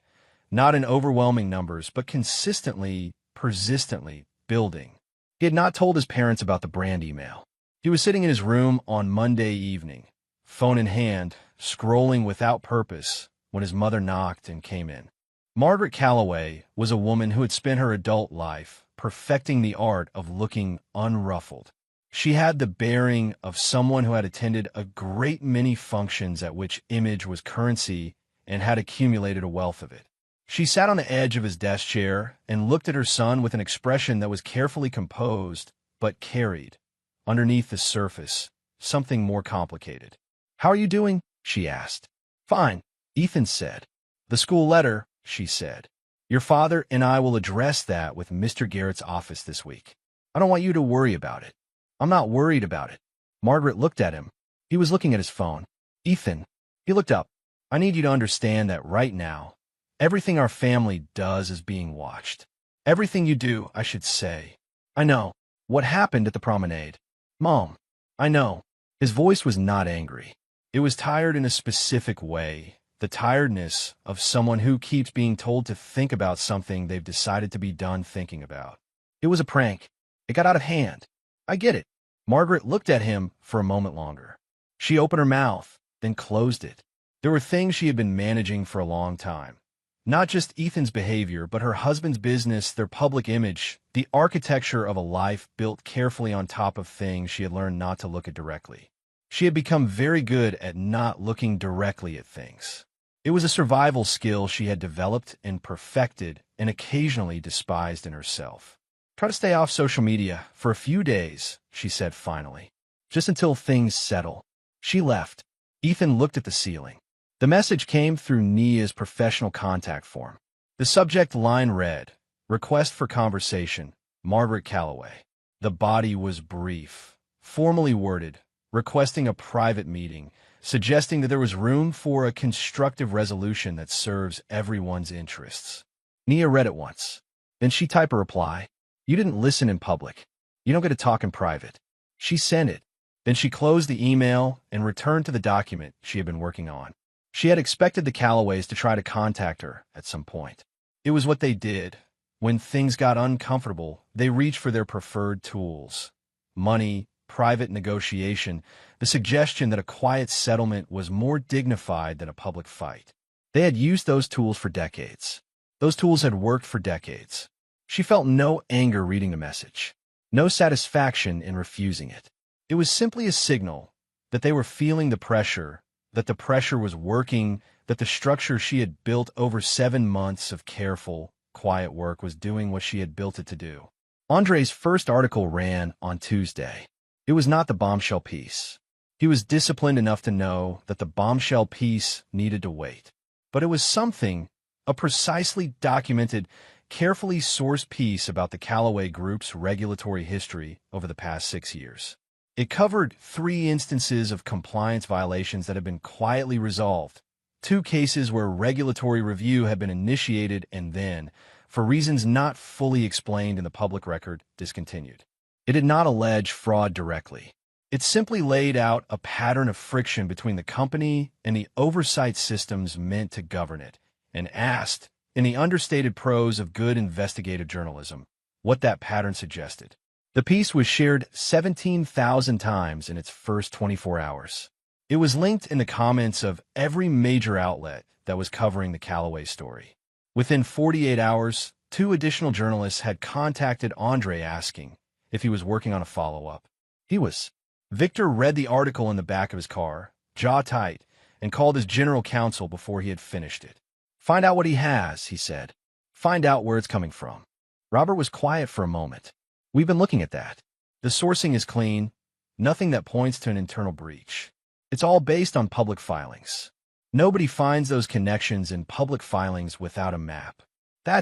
Not in overwhelming numbers, but consistently, persistently building. He had not told his parents about the brand email. He was sitting in his room on Monday evening, phone in hand, scrolling without purpose, when his mother knocked and came in. Margaret Callaway was a woman who had spent her adult life perfecting the art of looking unruffled. She had the bearing of someone who had attended a great many functions at which image was currency and had accumulated a wealth of it. She sat on the edge of his desk chair and looked at her son with an expression that was carefully composed, but carried, underneath the surface, something more complicated. "How are you doing?" she asked. "Fine," Ethan said. "The school letter," she said. "Your father and I will address that with Mr. Garrett's office this week. I don't want you to worry about it." "I'm not worried about it." Margaret looked at him. He was looking at his phone. "Ethan," he looked up, "I need you to understand that right now, everything our family does is being watched. Everything you do, I should say. I know. What happened at the promenade? Mom, I know." His voice was not angry. It was tired in a specific way, the tiredness of someone who keeps being told to think about something they've decided to be done thinking about. "It was a prank. It got out of hand. I get it." Margaret looked at him for a moment longer. She opened her mouth, then closed it. There were things she had been managing for a long time. Not just Ethan's behavior, but her husband's business, their public image, the architecture of a life built carefully on top of things she had learned not to look at directly. She had become very good at not looking directly at things. It was a survival skill she had developed and perfected and occasionally despised in herself. "Try to stay off social media for a few days," she said finally. "Just until things settle." She left. Ethan looked at the ceiling. The message came through Nia's professional contact form. The subject line read, "Request for conversation, Margaret Calloway." The body was brief, formally worded, requesting a private meeting, suggesting that there was room for a constructive resolution that serves everyone's interests. Nia read it once. Then she typed a reply. "You didn't listen in public. You don't get to talk in private." She sent it. Then she closed the email and returned to the document she had been working on. She had expected the Calloways to try to contact her at some point. It was what they did. When things got uncomfortable, they reached for their preferred tools. Money, private negotiation, the suggestion that a quiet settlement was more dignified than a public fight. They had used those tools for decades. Those tools had worked for decades. She felt no anger reading the message, no satisfaction in refusing it. It was simply a signal that they were feeling the pressure, that the pressure was working, that the structure she had built over 7 months of careful, quiet work was doing what she had built it to do. Andre's first article ran on Tuesday. It was not the bombshell piece. He was disciplined enough to know that the bombshell piece needed to wait. But it was something, a precisely documented, carefully sourced piece about the Calloway Group's regulatory history over the past 6 years. It covered 3 instances of compliance violations that had been quietly resolved, 2 cases where regulatory review had been initiated and then, for reasons not fully explained in the public record, discontinued. It did not allege fraud directly. It simply laid out a pattern of friction between the company and the oversight systems meant to govern it, and asked, in the understated prose of good investigative journalism, what that pattern suggested. The piece was shared 17,000 times in its first 24 hours. It was linked in the comments of every major outlet that was covering the Calloway story. Within 48 hours, 2 additional journalists had contacted Andre asking if he was working on a follow-up. He was. Victor read the article in the back of his car, jaw tight, and called his general counsel before he had finished it. "Find out what he has," he said. "Find out where it's coming from." Robert was quiet for a moment. "We've been looking at that. The sourcing is clean, nothing that points to an internal breach. It's all based on public filings. Nobody finds those connections in public filings without a map.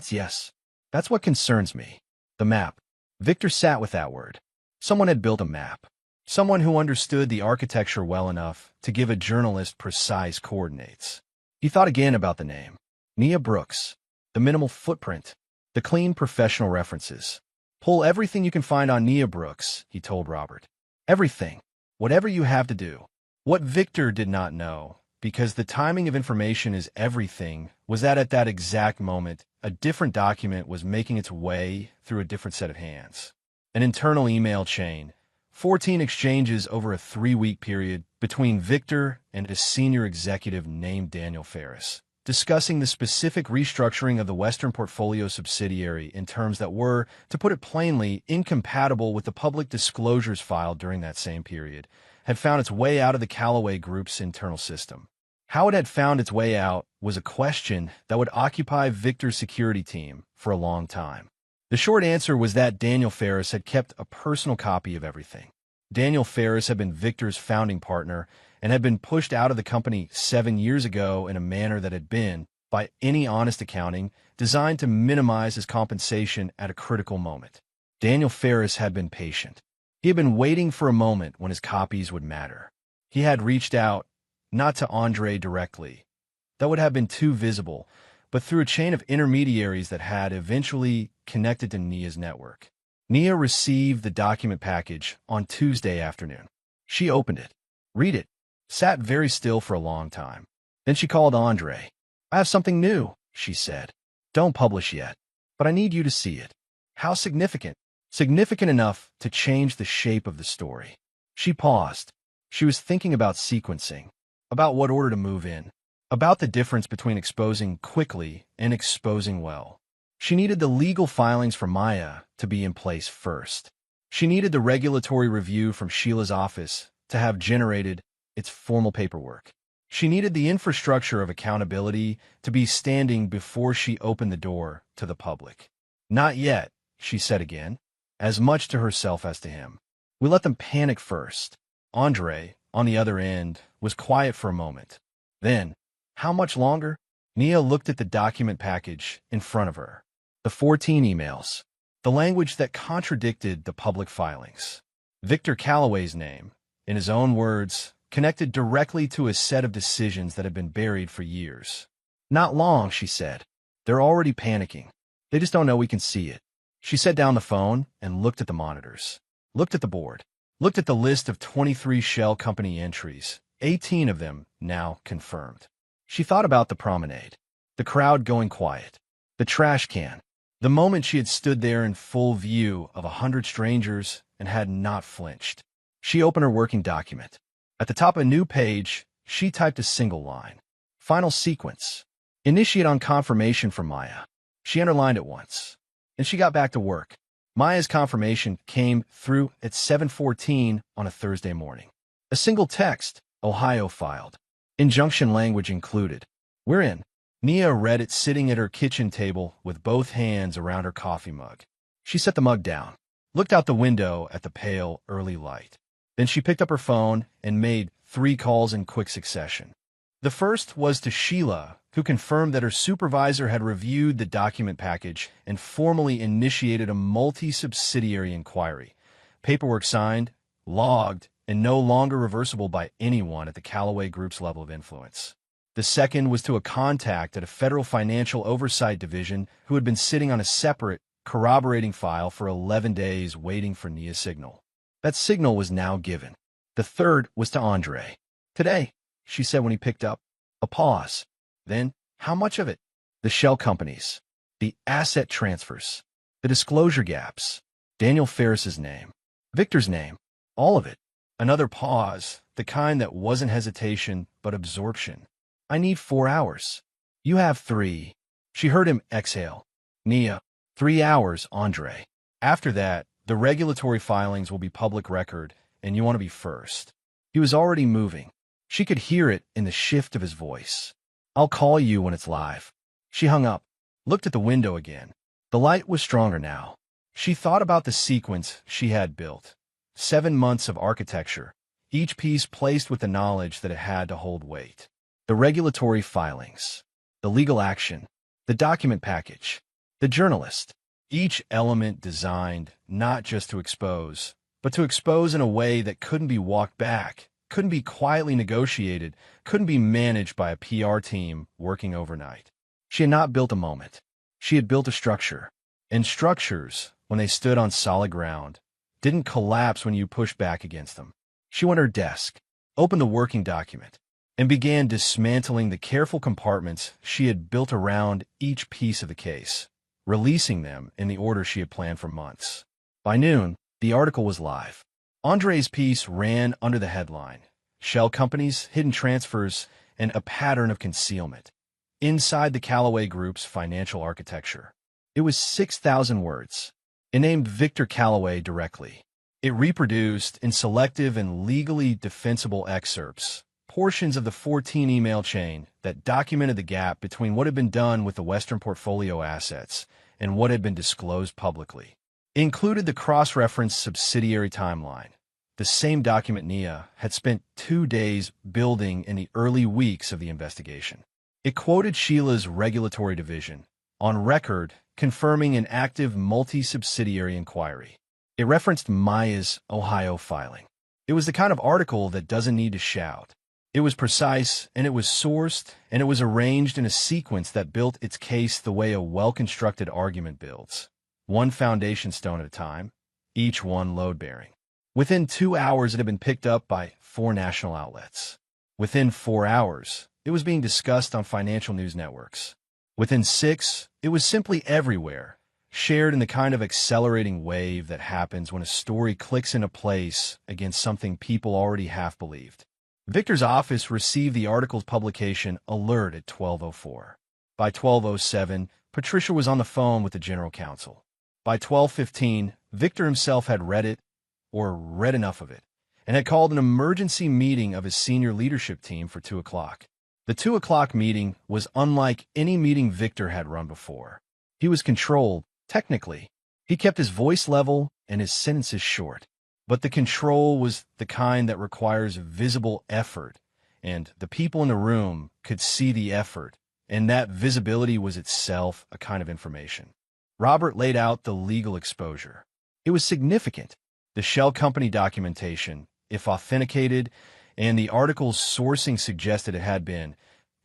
Yes, that's what concerns me. The map." Victor sat with that word. Someone had built a map. Someone who understood the architecture well enough to give a journalist precise coordinates. He thought again about the name. Nia Brooks. The minimal footprint. The clean professional references. "Pull everything you can find on Nia Brooks," he told Robert. "Everything. Whatever you have to do." What Victor did not know, because the timing of information is everything, was that at that exact moment, a different document was making its way through a different set of hands. An internal email chain, 14 exchanges over a 3-week period between Victor and a senior executive named Daniel Ferris, discussing the specific restructuring of the Western Portfolio subsidiary in terms that were, to put it plainly, incompatible with the public disclosures filed during that same period, had found its way out of the Calloway Group's internal system. How it had found its way out was a question that would occupy Victor's security team for a long time. The short answer was that Daniel Ferris had kept a personal copy of everything. Daniel Ferris had been Victor's founding partner and had been pushed out of the company 7 years ago in a manner that had been, by any honest accounting, designed to minimize his compensation at a critical moment. Daniel Ferris had been patient. He had been waiting for a moment when his copies would matter. He had reached out, not to Andre directly. That would have been too visible, but through a chain of intermediaries that had eventually connected to Nia's network. Nia received the document package on Tuesday afternoon. She opened it, read it, sat very still for a long time. Then she called Andre. "I have something new," she said. "Don't publish yet, but I need you to see it." How significant? Significant enough to change the shape of the story. She paused. She was thinking about sequencing, about what order to move in, about the difference between exposing quickly and exposing well. She needed the legal filings for Maya to be in place first. She needed the regulatory review from Sheila's office to have generated its formal paperwork. She needed the infrastructure of accountability to be standing before she opened the door to the public. "Not yet," she said again, as much to herself as to him. "We let them panic first." Andre, on the other end, was quiet for a moment. Then, how much longer? Nia looked at the document package in front of her. The 14 emails. The language that contradicted the public filings. Victor Calloway's name, in his own words, connected directly to a set of decisions that had been buried for years. "Not long," she said. "They're already panicking. They just don't know we can see it." She set down the phone and looked at the monitors. Looked at the board. Looked at the list of 23 shell company entries, 18 of them now confirmed. She thought about the promenade, the crowd going quiet, the trash can, the moment she had stood there in full view of 100 strangers and had not flinched. She opened her working document. At the top of a new page, she typed a single line. Final sequence. Initiate on confirmation from Maya. She underlined it once, and she got back to work. Maya's confirmation came through at 7:14 on a Thursday morning. A single text, Ohio filed. Injunction language included. "We're in." Nia read it sitting at her kitchen table with both hands around her coffee mug. She set the mug down, looked out the window at the pale, early light. Then she picked up her phone and made 3 calls in quick succession. The first was to Sheila, who confirmed that her supervisor had reviewed the document package and formally initiated a multi-subsidiary inquiry. Paperwork signed, logged, and no longer reversible by anyone at the Callaway Group's level of influence. The second was to a contact at a federal financial oversight division who had been sitting on a separate, corroborating file for 11 days waiting for Nia's signal. That signal was now given. The third was to Andre. "Today," she said when he picked up. A pause. Then, "How much of it?" The shell companies, the asset transfers, the disclosure gaps, Daniel Ferris's name, Victor's name, all of it. Another pause, the kind that wasn't hesitation, but absorption. "I need 4 hours. You have 3. She heard him exhale. "Nia, 3 hours, Andre. After that, the regulatory filings will be public record, and you want to be first." He was already moving. She could hear it in the shift of his voice. "I'll call you when it's live." She hung up, looked at the window again. The light was stronger now. She thought about the sequence she had built. 7 months of architecture, each piece placed with the knowledge that it had to hold weight. The regulatory filings, the legal action, the document package, the journalist. Each element designed not just to expose, but to expose in a way that couldn't be walked back, couldn't be quietly negotiated, couldn't be managed by a PR team working overnight. She had not built a moment. She had built a structure. And structures, when they stood on solid ground, didn't collapse when you pushed back against them. She went to her desk, opened the working document, and began dismantling the careful compartments she had built around each piece of the case, releasing them in the order she had planned for months. By noon, the article was live. Andre's piece ran under the headline, "Shell Companies, Hidden Transfers, and a Pattern of Concealment," inside the Callaway Group's financial architecture. It was 6,000 words. It named Victor Callaway directly. It reproduced, in selective and legally defensible excerpts, portions of the 14 email chain that documented the gap between what had been done with the Western portfolio assets and what had been disclosed publicly. It included the cross-reference subsidiary timeline, the same document Nia had spent 2 days building in the early weeks of the investigation. It quoted Sheila's regulatory division, on record confirming an active multi-subsidiary inquiry. It referenced Maya's Ohio filing. It was the kind of article that doesn't need to shout. It was precise, and it was sourced, and it was arranged in a sequence that built its case the way a well-constructed argument builds, one foundation stone at a time, each one load-bearing. Within 2 hours, it had been picked up by 4 national outlets. Within 4 hours, it was being discussed on financial news networks. Within 6, it was simply everywhere, shared in the kind of accelerating wave that happens when a story clicks into place against something people already half believed. Victor's office received the article's publication alert at 12:04. By 12:07, Patricia was on the phone with the general counsel. By 12:15, Victor himself had read it, or read enough of it, and had called an emergency meeting of his senior leadership team for 2 o'clock. The 2 o'clock meeting was unlike any meeting Victor had run before. He was controlled, technically. He kept his voice level and his sentences short. But the control was the kind that requires visible effort, and the people in the room could see the effort, and that visibility was itself a kind of information. Robert laid out the legal exposure. It was significant. The shell company documentation, if authenticated, and the article's sourcing suggested it had been,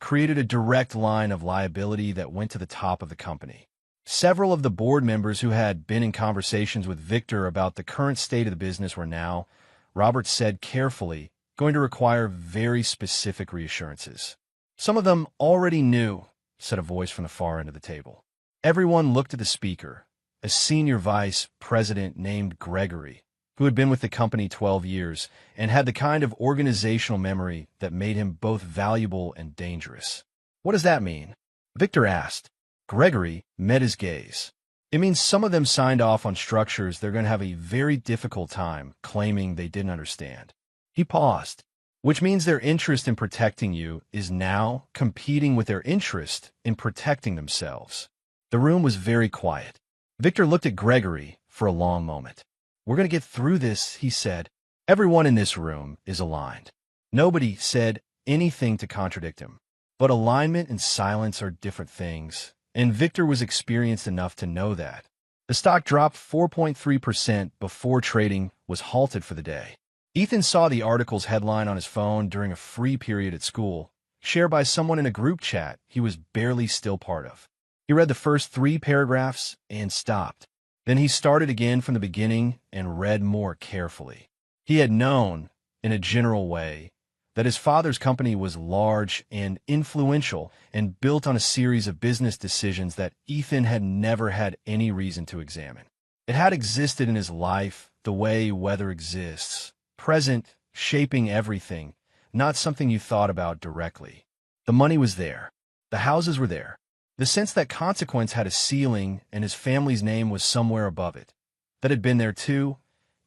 created a direct line of liability that went to the top of the company. Several of the board members who had been in conversations with Victor about the current state of the business were now, Robert said carefully, going to require very specific reassurances. Some of them already knew, said a voice from the far end of the table. Everyone looked at the speaker, a senior vice president named Gregory, who had been with the company 12 years and had the kind of organizational memory that made him both valuable and dangerous. What does that mean? Victor asked. Gregory met his gaze. It means some of them signed off on structures they're going to have a very difficult time claiming they didn't understand. He paused, which means their interest in protecting you is now competing with their interest in protecting themselves. The room was very quiet. Victor looked at Gregory for a long moment. We're going to get through this, he said. Everyone in this room is aligned. Nobody said anything to contradict him. But alignment and silence are different things. And Victor was experienced enough to know that. The stock dropped 4.3% before trading was halted for the day. Ethan saw the article's headline on his phone during a free period at school, shared by someone in a group chat he was barely still part of. He read the first 3 paragraphs and stopped. Then he started again from the beginning and read more carefully. He had known, in a general way, that his father's company was large and influential and built on a series of business decisions that Ethan had never had any reason to examine. It had existed in his life the way weather exists, present, shaping everything, not something you thought about directly. The money was there. The houses were there. The sense that consequence had a ceiling and his family's name was somewhere above it. That had been there too,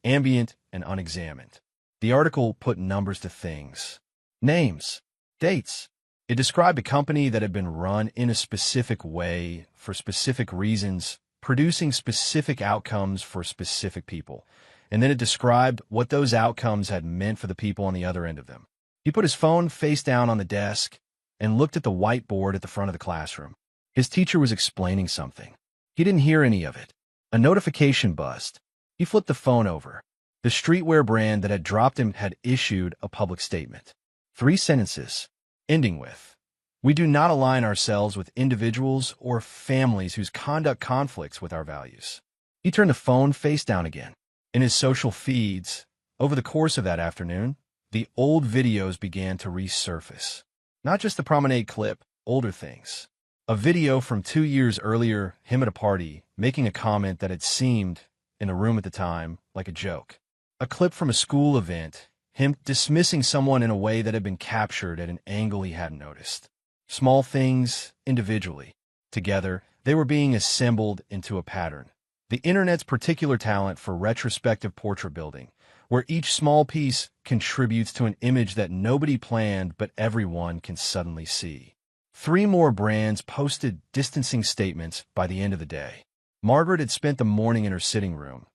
ambient and unexamined. The article put numbers to things. Names. Dates. It described a company that had been run in a specific way for specific reasons, producing specific outcomes for specific people. And then it described what those outcomes had meant for the people on the other end of them. He put his phone face down on the desk and looked at the whiteboard at the front of the classroom. His teacher was explaining something. He didn't hear any of it. A notification buzzed. He flipped the phone over. The streetwear brand that had dropped him had issued a public statement. 3 sentences, ending with, "We do not align ourselves with individuals or families whose conduct conflicts with our values." He turned the phone face down again. In his social feeds, over the course of that afternoon, the old videos began to resurface. Not just the promenade clip, older things. A video from 2 years earlier, him at a party, making a comment that had seemed, in the room at the time, like a joke. A clip from a school event, him dismissing someone in a way that had been captured at an angle he hadn't noticed. Small things, individually. Together, they were being assembled into a pattern. The internet's particular talent for retrospective portrait building where each small piece contributes to an image that nobody planned but everyone can suddenly see. 3 more brands posted distancing statements by the end of the day. Margaret had spent the morning in her sitting room,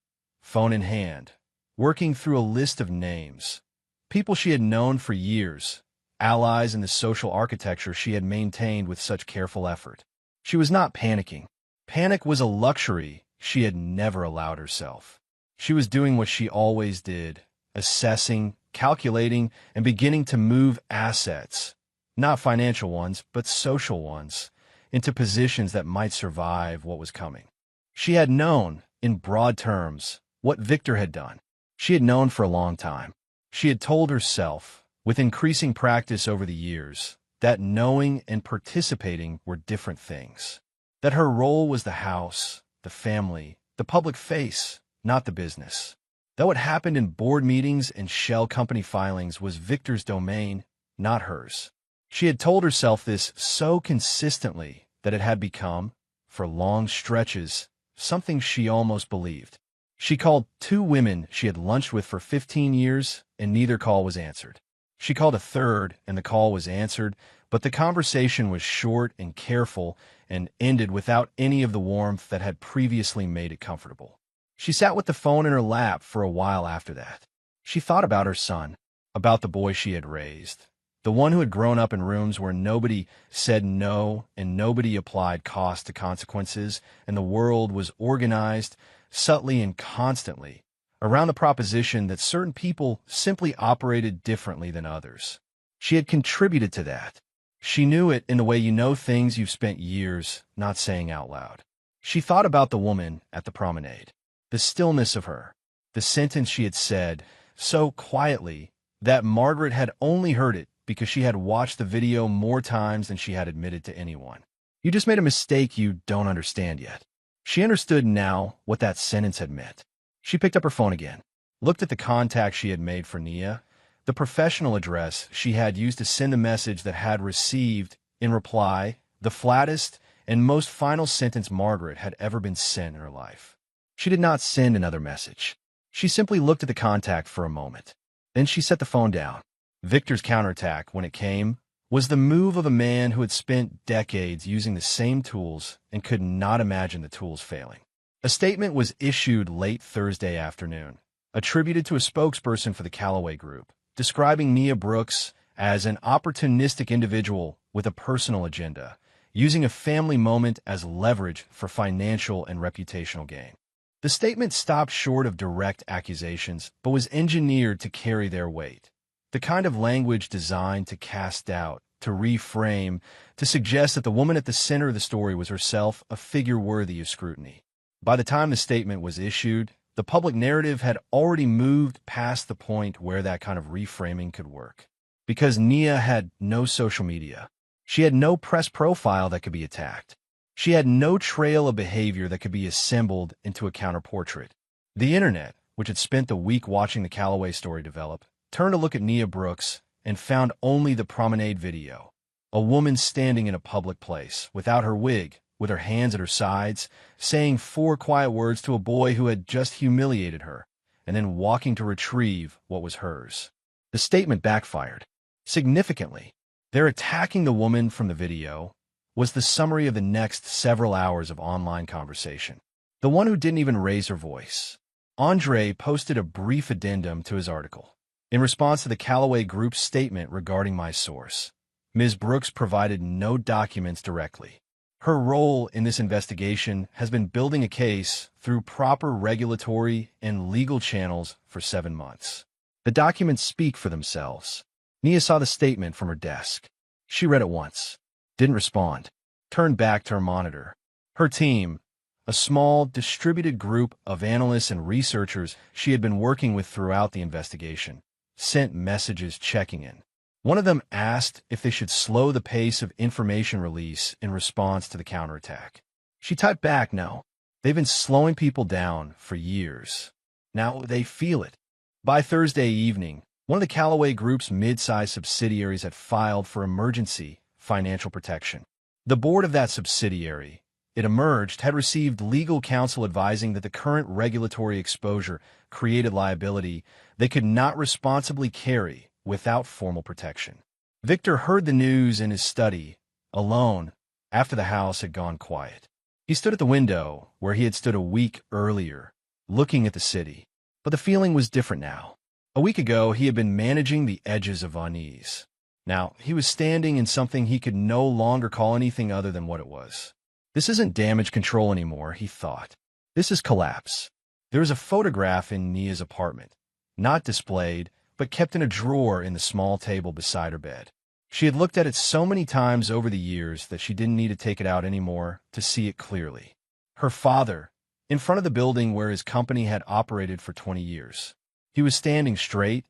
phone in hand, working through a list of names, people she had known for years, allies in the social architecture she had maintained with such careful effort. She was not panicking. Panic was a luxury she had never allowed herself. She was doing what she always did, assessing, calculating, and beginning to move assets, not financial ones, but social ones, into positions that might survive what was coming. She had known, in broad terms, what Victor had done. She had known for a long time. She had told herself, with increasing practice over the years, that knowing and participating were different things. That her role was the house, the family, the public face, not the business. That what happened in board meetings and shell company filings was Victor's domain, not hers. She had told herself this so consistently that it had become, for long stretches, something she almost believed. She called 2 women she had lunched with for 15 years, and neither call was answered. She called a third, and the call was answered, but the conversation was short and careful and ended without any of the warmth that had previously made it comfortable. She sat with the phone in her lap for a while after that. She thought about her son, about the boy she had raised, the one who had grown up in rooms where nobody said no and nobody applied cost to consequences, and the world was organized, subtly and constantly, around the proposition that certain people simply operated differently than others. She had contributed to that. She knew it in the way you know things you've spent years not saying out loud. She thought about the woman at the promenade, the stillness of her, the sentence she had said so quietly that Margaret had only heard it because she had watched the video more times than she had admitted to anyone. You just made a mistake you don't understand yet. She understood now what that sentence had meant. She picked up her phone again, looked at the contact she had made for Nia, the professional address she had used to send the message that had received, in reply, the flattest and most final sentence Margaret had ever been sent in her life. She did not send another message. She simply looked at the contact for a moment. Then she set the phone down. Victor's counterattack, when it came, was the move of a man who had spent decades using the same tools and could not imagine the tools failing. A statement was issued late Thursday afternoon, attributed to a spokesperson for the Callaway Group, describing Nia Brooks as an opportunistic individual with a personal agenda, using a family moment as leverage for financial and reputational gain. The statement stopped short of direct accusations, but was engineered to carry their weight. The kind of language designed to cast doubt, to reframe, to suggest that the woman at the center of the story was herself a figure worthy of scrutiny. By the time the statement was issued, the public narrative had already moved past the point where that kind of reframing could work. Because Nia had no social media. She had no press profile that could be attacked. She had no trail of behavior that could be assembled into a counterportrait. The internet, which had spent the week watching the Callaway story develop, turned to look at Nia Brooks and found only the promenade video. A woman standing in a public place, without her wig, with her hands at her sides, saying 4 quiet words to a boy who had just humiliated her, and then walking to retrieve what was hers. The statement backfired. Significantly, their attacking the woman from the video was the summary of the next several hours of online conversation. The one who didn't even raise her voice. Andre posted a brief addendum to his article. In response to the Callaway Group's statement regarding my source, Ms. Brooks provided no documents directly. Her role in this investigation has been building a case through proper regulatory and legal channels for 7 months. The documents speak for themselves. Nia saw the statement from her desk. She read it once, didn't respond, turned back to her monitor. Her team, a small, distributed group of analysts and researchers she had been working with throughout the investigation, sent messages checking in. One of them asked if they should slow the pace of information release in response to the counterattack. She typed back, no. They've been slowing people down for years. Now they feel it. By Thursday evening, one of the Callaway Group's mid-sized subsidiaries had filed for emergency financial protection. The board of that subsidiary, it emerged, had received legal counsel advising that the current regulatory exposure created liability they could not responsibly carry without formal protection. Victor heard the news in his study, alone, after the house had gone quiet. He stood at the window where he had stood a week earlier, looking at the city. But the feeling was different now. A week ago, he had been managing the edges of unease. Now, he was standing in something he could no longer call anything other than what it was. This isn't damage control anymore, he thought. This is collapse. There was a photograph in Nia's apartment, not displayed, but kept in a drawer in the small table beside her bed. She had looked at it so many times over the years that she didn't need to take it out anymore to see it clearly. Her father, in front of the building where his company had operated for 20 years. He was standing straight,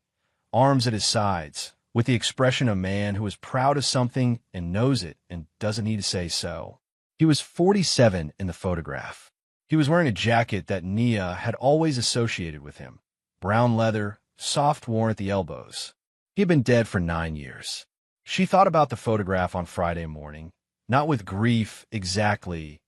arms at his sides, with the expression of a man who is proud of something and knows it and doesn't need to say so. He was 47 in the photograph. He was wearing a jacket that Nia had always associated with him. Brown leather, soft worn at the elbows. He had been dead for 9 years. She thought about the photograph on Friday morning, not with grief exactly.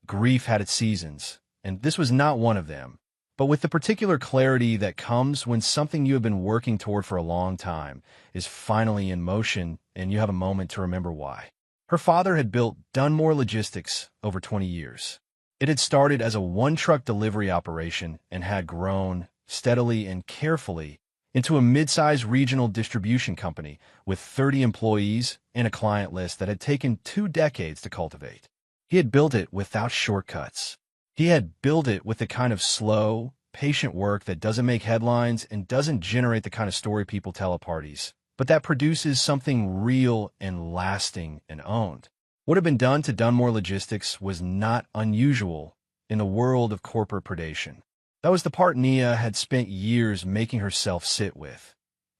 Grief had its seasons, and this was not one of them, but with the particular clarity that comes when something you have been working toward for a long time is finally in motion and you have a moment to remember why. Her father had built Dunmore Logistics over 20 years. It had started as a one-truck delivery operation and had grown steadily and carefully into a mid-sized regional distribution company with 30 employees and a client list that had taken 2 decades to cultivate. He had built it without shortcuts. He had built it with the kind of slow, patient work that doesn't make headlines and doesn't generate the kind of story people tell at parties, but that produces something real and lasting and owned. What had been done to Dunmore Logistics was not unusual in the world of corporate predation. That was the part Nia had spent years making herself sit with.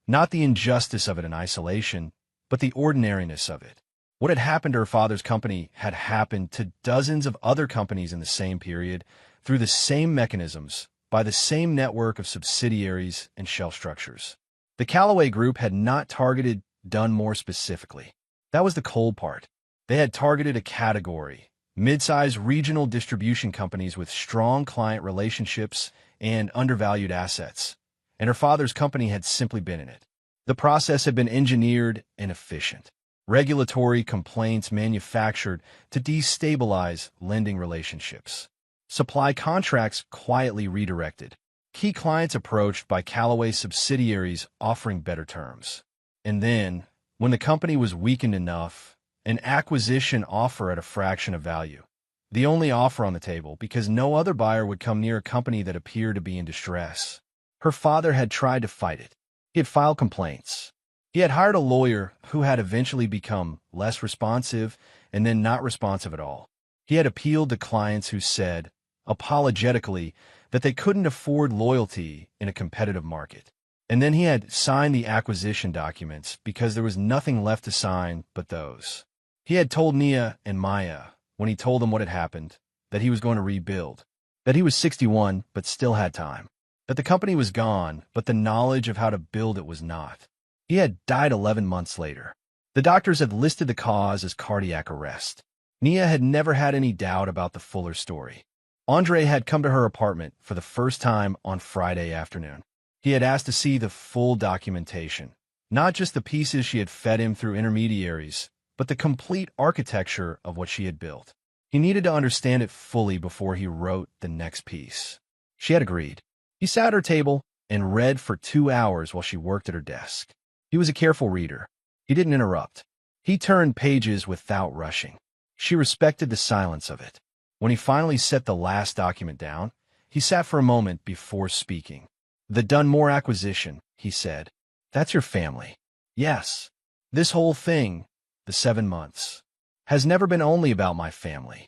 Not the injustice of it in isolation, but the ordinariness of it. What had happened to her father's company had happened to dozens of other companies in the same period, through the same mechanisms, by the same network of subsidiaries and shell structures. The Callaway Group had not targeted Dunmore specifically. That was the cold part. They had targeted a category, mid-sized regional distribution companies with strong client relationships and undervalued assets, and her father's company had simply been in it. The process had been engineered and efficient. Regulatory complaints manufactured to destabilize lending relationships. Supply contracts quietly redirected. Key clients approached by Callaway subsidiaries offering better terms. And then, when the company was weakened enough, an acquisition offer at a fraction of value. The only offer on the table because no other buyer would come near a company that appeared to be in distress. Her father had tried to fight it. He had filed complaints. He had hired a lawyer who had eventually become less responsive and then not responsive at all. He had appealed to clients who said, apologetically, that they couldn't afford loyalty in a competitive market. And then he had signed the acquisition documents because there was nothing left to sign but those. He had told Nia and Maya, when he told them what had happened, that he was going to rebuild, that he was 61 but still had time, that the company was gone but the knowledge of how to build it was not. He had died 11 months later. The doctors had listed the cause as cardiac arrest. Nia had never had any doubt about the fuller story. Andre had come to her apartment for the first time on Friday afternoon. He had asked to see the full documentation, not just the pieces she had fed him through intermediaries, but the complete architecture of what she had built. He needed to understand it fully before he wrote the next piece. She had agreed. He sat at her table and read for 2 hours while she worked at her desk. He was a careful reader. He didn't interrupt. He turned pages without rushing. She respected the silence of it. When he finally set the last document down, he sat for a moment before speaking. The Dunmore acquisition, he said. That's your family. Yes. This whole thing, the 7 months, has never been only about my family.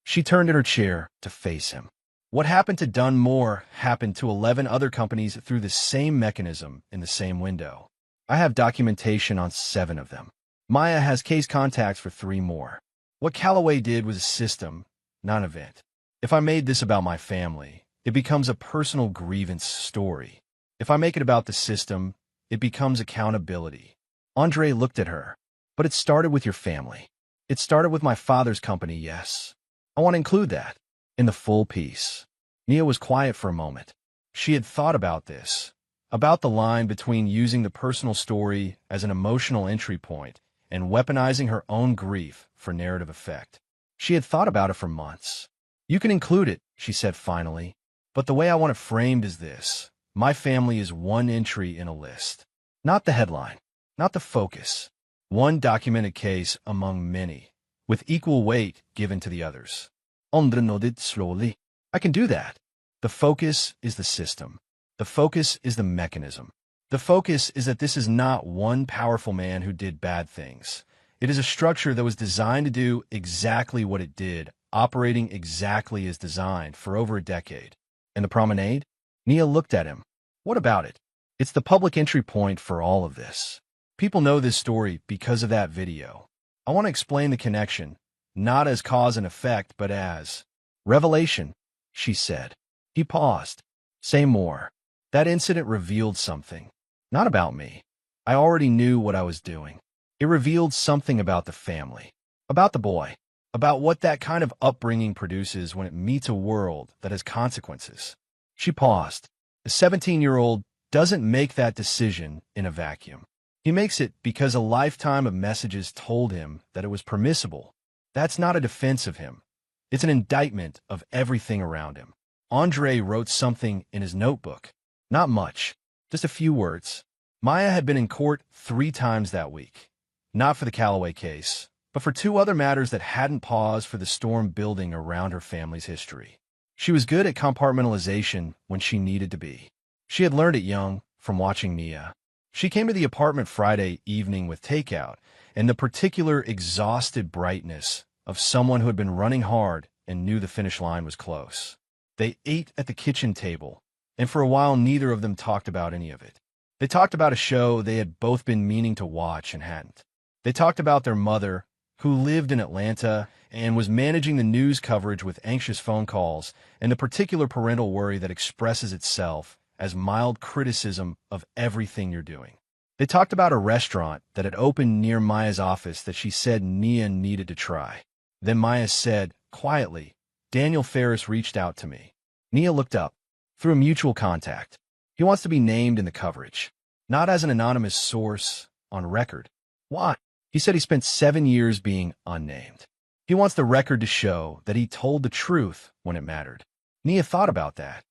She turned in her chair to face him. What happened to Dunmore happened to 11 other companies through the same mechanism in the same window. I have documentation on 7 of them. Maya has case contacts for 3 more. What Callaway did was a system, not an event. If I made this about my family, it becomes a personal grievance story. If I make it about the system, it becomes accountability. Andre looked at her. But it started with your family. It started with my father's company, yes. I want to include that in the full piece. Nia was quiet for a moment. She had thought about this, about the line between using the personal story as an emotional entry point and weaponizing her own grief for narrative effect. She had thought about it for months. You can include it, she said finally, but the way I want it framed is this. My family is one entry in a list. Not the headline, not the focus. One documented case among many, with equal weight given to the others. Andre nodded slowly. I can do that. The focus is the system. The focus is the mechanism. The focus is that this is not one powerful man who did bad things. It is a structure that was designed to do exactly what it did, operating exactly as designed for over a decade. And the promenade? Nia looked at him. What about it? It's the public entry point for all of this. People know this story because of that video. I want to explain the connection, not as cause and effect, but as revelation, she said. He paused. Say more. That incident revealed something. Not about me. I already knew what I was doing. It revealed something about the family, about the boy, about what that kind of upbringing produces when it meets a world that has consequences. She paused. The 17-year-old doesn't make that decision in a vacuum. He makes it because a lifetime of messages told him that it was permissible. That's not a defense of him. It's an indictment of everything around him. Andre wrote something in his notebook. Not much, just a few words. Maya had been in court 3 times that week. Not for the Calloway case, but for 2 other matters that hadn't paused for the storm building around her family's history. She was good at compartmentalization when she needed to be. She had learned it young from watching Nia. She came to the apartment Friday evening with takeout and the particular exhausted brightness of someone who had been running hard and knew the finish line was close. They ate at the kitchen table, and for a while neither of them talked about any of it. They talked about a show they had both been meaning to watch and hadn't. They talked about their mother, who lived in Atlanta and was managing the news coverage with anxious phone calls and the particular parental worry that expresses itself as mild criticism of everything you're doing. They talked about a restaurant that had opened near Maya's office that she said Nia needed to try. Then Maya said, quietly, Daniel Ferris reached out to me. Nia looked up. Through a mutual contact. He wants to be named in the coverage. Not as an anonymous source, on record. Why? He said he spent 7 years being unnamed. He wants the record to show that he told the truth when it mattered. Nia thought about that.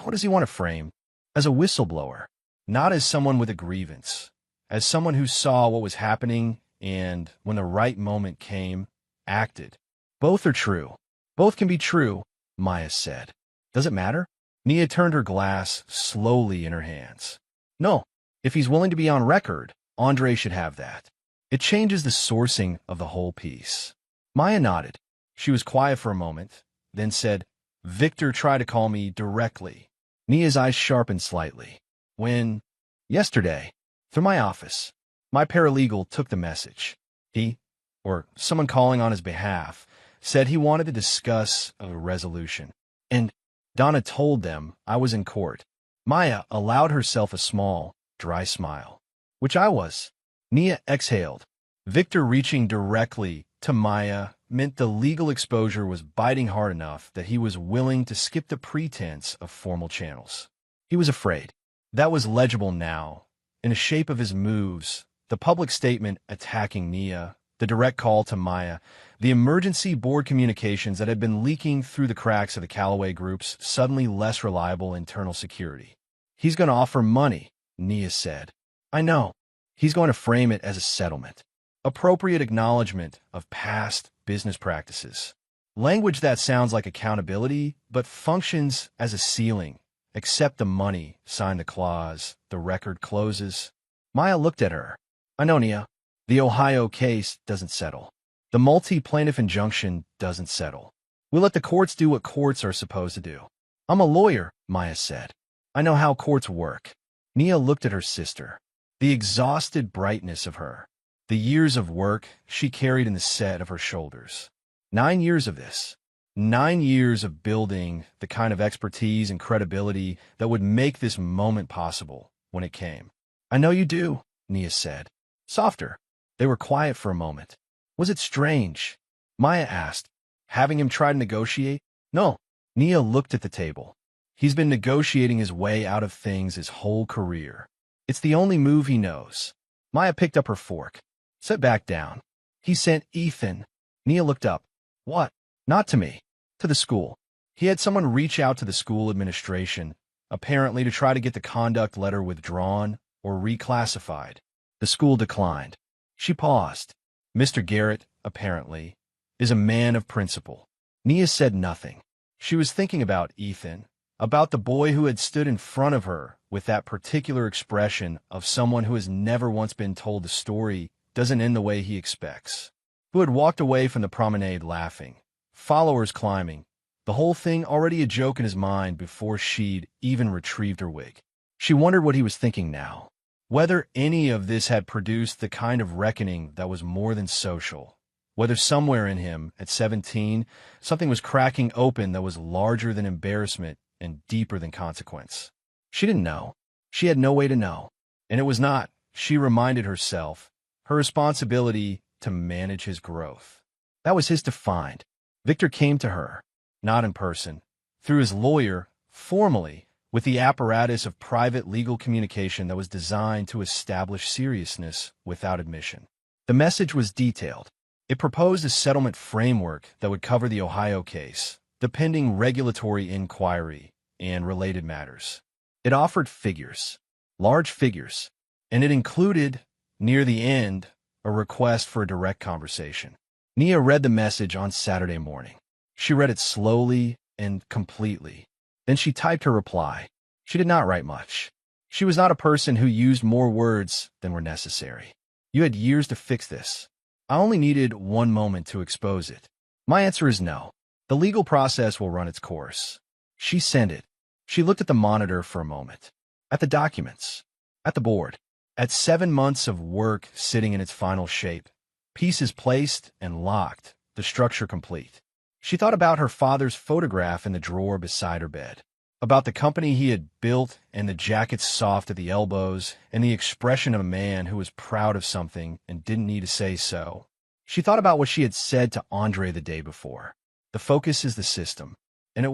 What does he want to frame? As a whistleblower. Not as someone with a grievance. As someone who saw what was happening and, when the right moment came, acted. Both are true. Both can be true, Maya said. Does it matter? Nia turned her glass slowly in her hands. No, if he's willing to be on record, Andre should have that. It changes the sourcing of the whole piece. Maya nodded. She was quiet for a moment, then said, Victor tried to call me directly. Nia's eyes sharpened slightly. When? Yesterday. Through my office. My paralegal took the message. He, or someone calling on his behalf, said he wanted to discuss a resolution. And Donna told them I was in court. Maya allowed herself a small, dry smile. Which I was. Nia exhaled. Victor reaching directly to Maya meant the legal exposure was biting hard enough that he was willing to skip the pretense of formal channels. He was afraid. That was legible now, in the shape of his moves, the public statement attacking Nia, the direct call to Maya, the emergency board communications that had been leaking through the cracks of the Calloway Group's suddenly less reliable internal security. He's going to offer money, Nia said. I know. He's going to frame it as a settlement. Appropriate acknowledgement of past business practices. Language that sounds like accountability, but functions as a ceiling. Accept the money, sign the clause, the record closes. Maya looked at her. I know, Nia. The Ohio case doesn't settle. The multi-plaintiff injunction doesn't settle. We'll let the courts do what courts are supposed to do. I'm a lawyer, Maya said. I know how courts work. Nia looked at her sister. The exhausted brightness of her. The years of work she carried in the set of her shoulders. 9 years of this. 9 years of building the kind of expertise and credibility that would make this moment possible when it came. I know you do, Nia said. Softer. They were quiet for a moment. Was it strange? Maya asked. Having him try to negotiate? No. Nia looked at the table. He's been negotiating his way out of things his whole career. It's the only move he knows. Maya picked up her fork. Set back down. He sent Ethan. Nia looked up. What? Not to me. To the school. He had someone reach out to the school administration, apparently to try to get the conduct letter withdrawn or reclassified. The school declined. She paused. Mr. Garrett, apparently, is a man of principle. Nia said nothing. She was thinking about Ethan, about the boy who had stood in front of her with that particular expression of someone who has never once been told the story doesn't end the way he expects, who had walked away from the promenade laughing, followers climbing, the whole thing already a joke in his mind before she'd even retrieved her wig. She wondered what he was thinking now, whether any of this had produced the kind of reckoning that was more than social, whether somewhere in him, at 17, something was cracking open that was larger than embarrassment and deeper than consequence. She didn't know. She had no way to know. And it was not, she reminded herself, her responsibility to manage his growth. That was his to find. Victor came to her, not in person, through his lawyer, formally, with the apparatus of private legal communication that was designed to establish seriousness without admission. The message was detailed. It proposed a settlement framework that would cover the Ohio case, the pending regulatory inquiry, and related matters. It offered figures, large figures, and it included, near the end, a request for a direct conversation. Nia read the message on Saturday morning. She read it slowly and completely. Then she typed her reply. She did not write much. She was not a person who used more words than were necessary. You had years to fix this. I only needed one moment to expose it. My answer is no. The legal process will run its course. She sent it. She looked at the monitor for a moment, at the documents, at the board, at 7 months of work sitting in its final shape, pieces placed and locked, the structure complete. She thought about her father's photograph in the drawer beside her bed, about the company he had built and the jackets soft at the elbows and the expression of a man who was proud of something and didn't need to say so. She thought about what she had said to Andre the day before. The focus is the system. And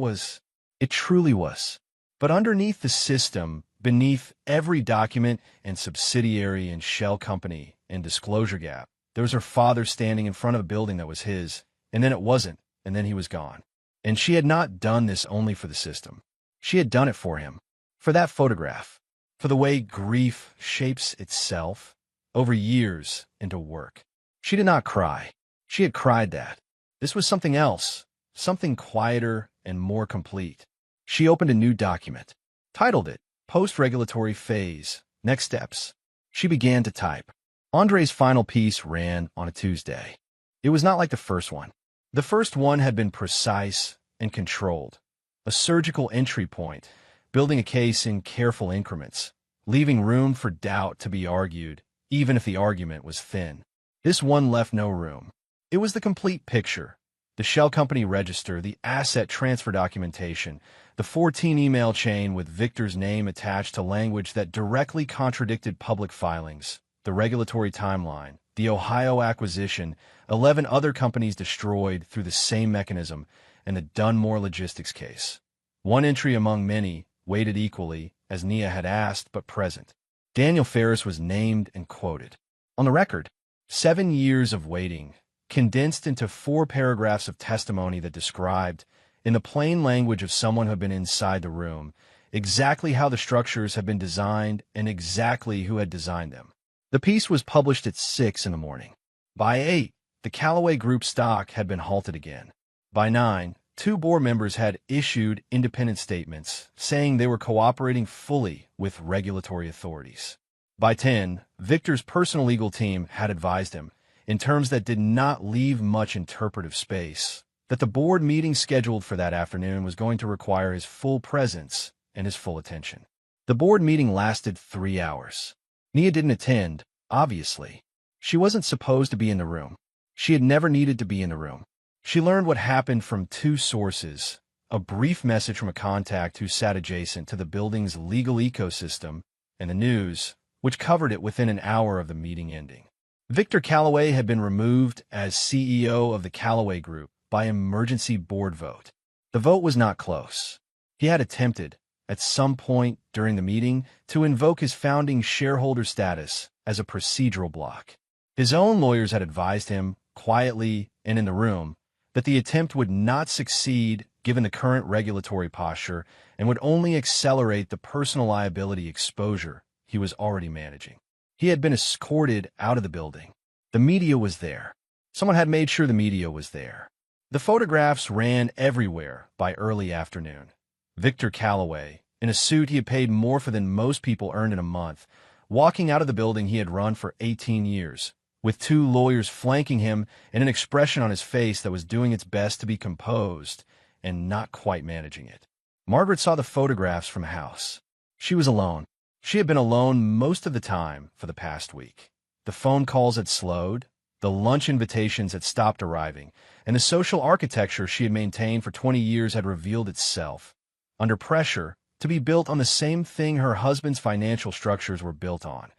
it truly was. But underneath the system, beneath every document and subsidiary and shell company and disclosure gap, there was her father standing in front of a building that was his, and then it wasn't, and then he was gone. And she had not done this only for the system. She had done it for him, for that photograph, for the way grief shapes itself over years into work. She did not cry. She had cried that. This was something else, something quieter and more complete. She opened a new document, titled it Post-Regulatory Phase, Next Steps. She began to type. Andre's final piece ran on a Tuesday. It was not like the first one. The first one had been precise and controlled, a surgical entry point, building a case in careful increments, leaving room for doubt to be argued, even if the argument was thin. This one left no room. It was the complete picture. The shell company register, the asset transfer documentation, the 14-email chain with Victor's name attached to language that directly contradicted public filings, the regulatory timeline, the Ohio acquisition, 11 other companies destroyed through the same mechanism, and the Dunmore Logistics case. One entry among many, weighted equally, as Nia had asked, but present. Daniel Ferris was named and quoted. On the record, 7 years of waiting, condensed into 4 paragraphs of testimony that described, in the plain language of someone who had been inside the room, exactly how the structures had been designed and exactly who had designed them. The piece was published at 6 in the morning. By 8, the Callaway Group stock had been halted again. By 9, 2 board members had issued independent statements saying they were cooperating fully with regulatory authorities. By 10, Victor's personal legal team had advised him, in terms that did not leave much interpretive space, that the board meeting scheduled for that afternoon was going to require his full presence and his full attention. The board meeting lasted 3 hours. Nia didn't attend, obviously. She wasn't supposed to be in the room. She had never needed to be in the room. She learned what happened from 2 sources, a brief message from a contact who sat adjacent to the building's legal ecosystem, and the news, which covered it within an hour of the meeting ending. Victor Callaway had been removed as CEO of the Callaway Group, by emergency board vote. The vote was not close. He had attempted, at some point during the meeting, to invoke his founding shareholder status as a procedural block. His own lawyers had advised him, quietly and in the room, that the attempt would not succeed given the current regulatory posture and would only accelerate the personal liability exposure he was already managing. He had been escorted out of the building. The media was there. Someone had made sure the media was there. The photographs ran everywhere by early afternoon. Victor Calloway, in a suit he had paid more for than most people earned in a month, walking out of the building he had run for 18 years, with two lawyers flanking him and an expression on his face that was doing its best to be composed and not quite managing it. Margaret saw the photographs from house. She was alone. She had been alone most of the time for the past week. The phone calls had slowed, the lunch invitations had stopped arriving, and the social architecture she had maintained for 20 years had revealed itself, under pressure, to be built on the same thing her husband's financial structures were built on,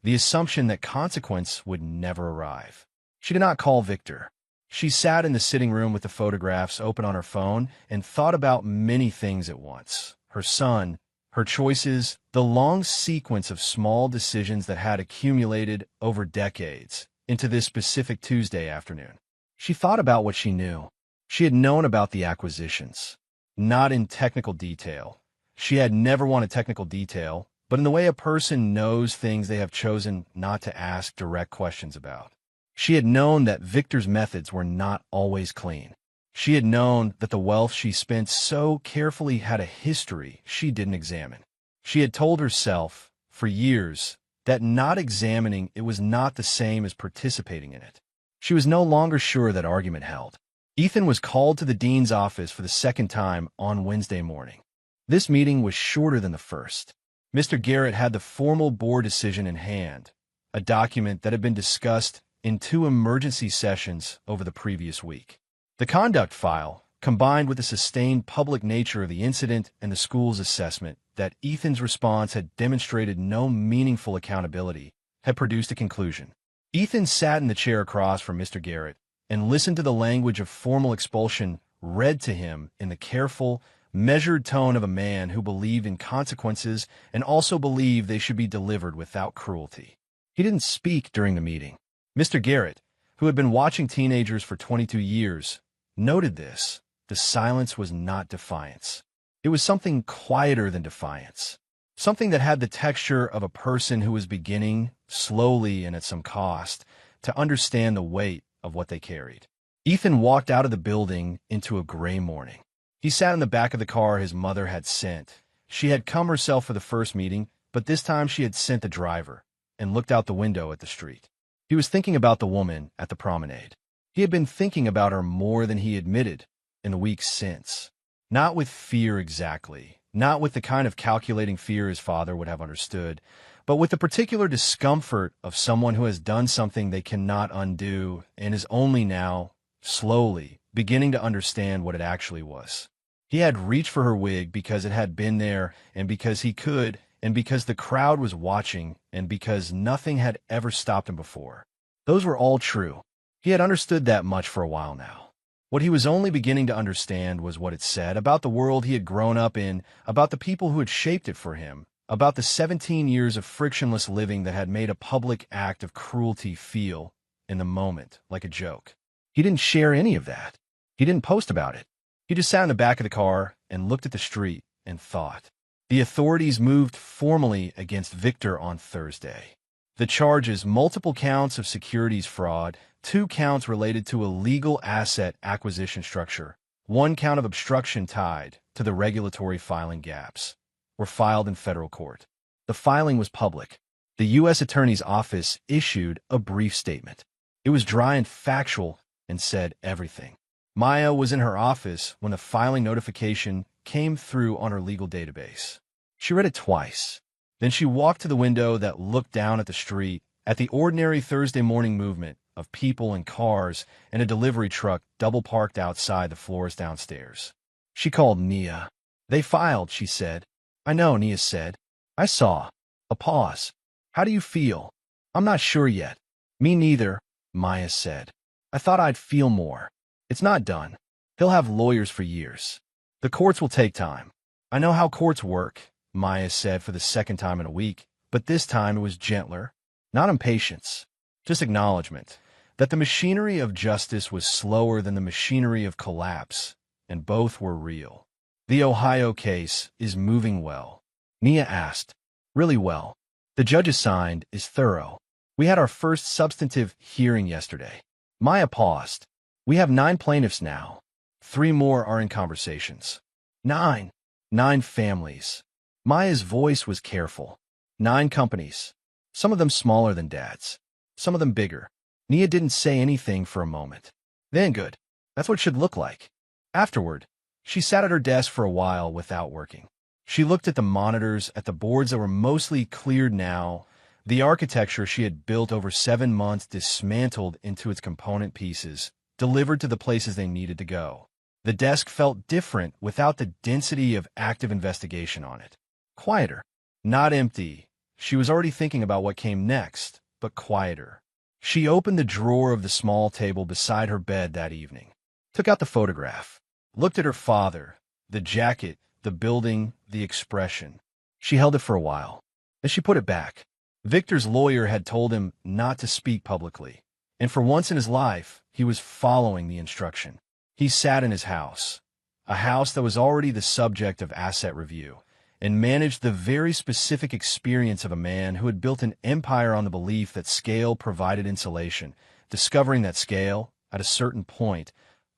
the assumption that consequence would never arrive. She did not call Victor. She sat in the sitting room with the photographs open on her phone and thought about many things at once. Her son, her choices, the long sequence of small decisions that had accumulated over decades into this specific Tuesday afternoon. She thought about what she knew. She had known about the acquisitions, not in technical detail. She had never wanted technical detail, but in the way a person knows things they have chosen not to ask direct questions about. She had known that Victor's methods were not always clean. She had known that the wealth she spent so carefully had a history she didn't examine. She had told herself, for years, that not examining it was not the same as participating in it. She was no longer sure that argument held. Ethan was called to the dean's office for the second time on Wednesday morning. This meeting was shorter than the first. Mr. Garrett had the formal board decision in hand, a document that had been discussed in 2 emergency sessions over the previous week. The conduct file, combined with the sustained public nature of the incident and the school's assessment that Ethan's response had demonstrated no meaningful accountability, had produced a conclusion. Ethan sat in the chair across from Mr. Garrett and listened to the language of formal expulsion read to him in the careful, measured tone of a man who believed in consequences and also believed they should be delivered without cruelty. He didn't speak during the meeting. Mr. Garrett, who had been watching teenagers for 22 years, noted this. The silence was not defiance. It was something quieter than defiance, something that had the texture of a person who was beginning, slowly and at some cost, to understand the weight of what they carried. Ethan walked out of the building into a gray morning. He sat in the back of the car his mother had sent. She had come herself for the first meeting, but this time she had sent the driver, and looked out the window at the street. He was thinking about the woman at the promenade. He had been thinking about her more than he admitted in the weeks since. Not with fear exactly, not with the kind of calculating fear his father would have understood, but with the particular discomfort of someone who has done something they cannot undo and is only now, slowly, beginning to understand what it actually was. He had reached for her wig because it had been there and because he could, and because the crowd was watching, and because nothing had ever stopped him before. Those were all true. He had understood that much for a while now. What he was only beginning to understand was what it said about the world he had grown up in, about the people who had shaped it for him, about the 17 years of frictionless living that had made a public act of cruelty feel, in the moment, like a joke. He didn't share any of that. He didn't post about it. He just sat in the back of the car and looked at the street and thought. The authorities moved formally against Victor on Thursday. The charges, multiple counts of securities fraud, 2 counts related to a legal asset acquisition structure, 1 count of obstruction tied to the regulatory filing gaps, were filed in federal court. The filing was public. The U.S. Attorney's Office issued a brief statement. It was dry and factual and said everything. Maya was in her office when the filing notification came through on her legal database. She read it twice. Then she walked to the window that looked down at the street, at the ordinary Thursday morning movement of people and cars and a delivery truck double parked outside the floors downstairs. She called Nia. They filed, she said. I know, Nia said. I saw. A pause. How do you feel? I'm not sure yet. Me neither, Maya said. I thought I'd feel more. It's not done. He'll have lawyers for years. The courts will take time. I know how courts work, Maya said for the second time in a week, but this time it was gentler. Not impatience, just acknowledgement that the machinery of justice was slower than the machinery of collapse, and both were real. The Ohio case is moving well. Nia asked. Really well. The judge assigned is thorough. We had our first substantive hearing yesterday. Maya paused. We have 9 plaintiffs now. 3 more are in conversations. 9. 9 families. Maya's voice was careful. 9 companies. Some of them smaller than Dad's. Some of them bigger. Nia didn't say anything for a moment. Then good. That's what it should look like. Afterward, she sat at her desk for a while without working. She looked at the monitors, at the boards that were mostly cleared now, the architecture she had built over 7 months dismantled into its component pieces, delivered to the places they needed to go. The desk felt different without the density of active investigation on it. Quieter. Not empty. She was already thinking about what came next, but quieter. She opened the drawer of the small table beside her bed that evening, took out the photograph, looked at her father, the jacket, the building, the expression. She held it for a while. As she put it back, Victor's lawyer had told him not to speak publicly, and for once in his life, he was following the instruction. He sat in his house, a house that was already the subject of asset review, and managed the very specific experience of a man who had built an empire on the belief that scale provided insulation, discovering that scale, at a certain point,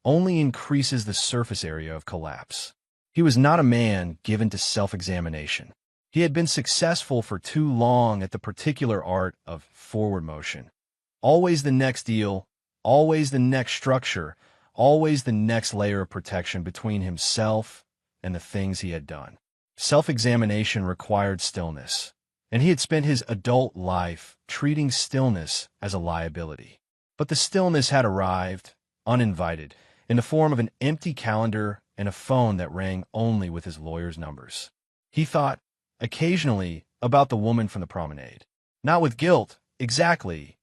only increases the surface area of collapse. He was not a man given to self-examination. He had been successful for too long at the particular art of forward motion. Always the next deal, always the next structure, always the next layer of protection between himself and the things he had done. Self-examination required stillness, and he had spent his adult life treating stillness as a liability. But the stillness had arrived, uninvited, in the form of an empty calendar and a phone that rang only with his lawyer's numbers. He thought, occasionally, about the woman from the promenade. Not with guilt, exactly.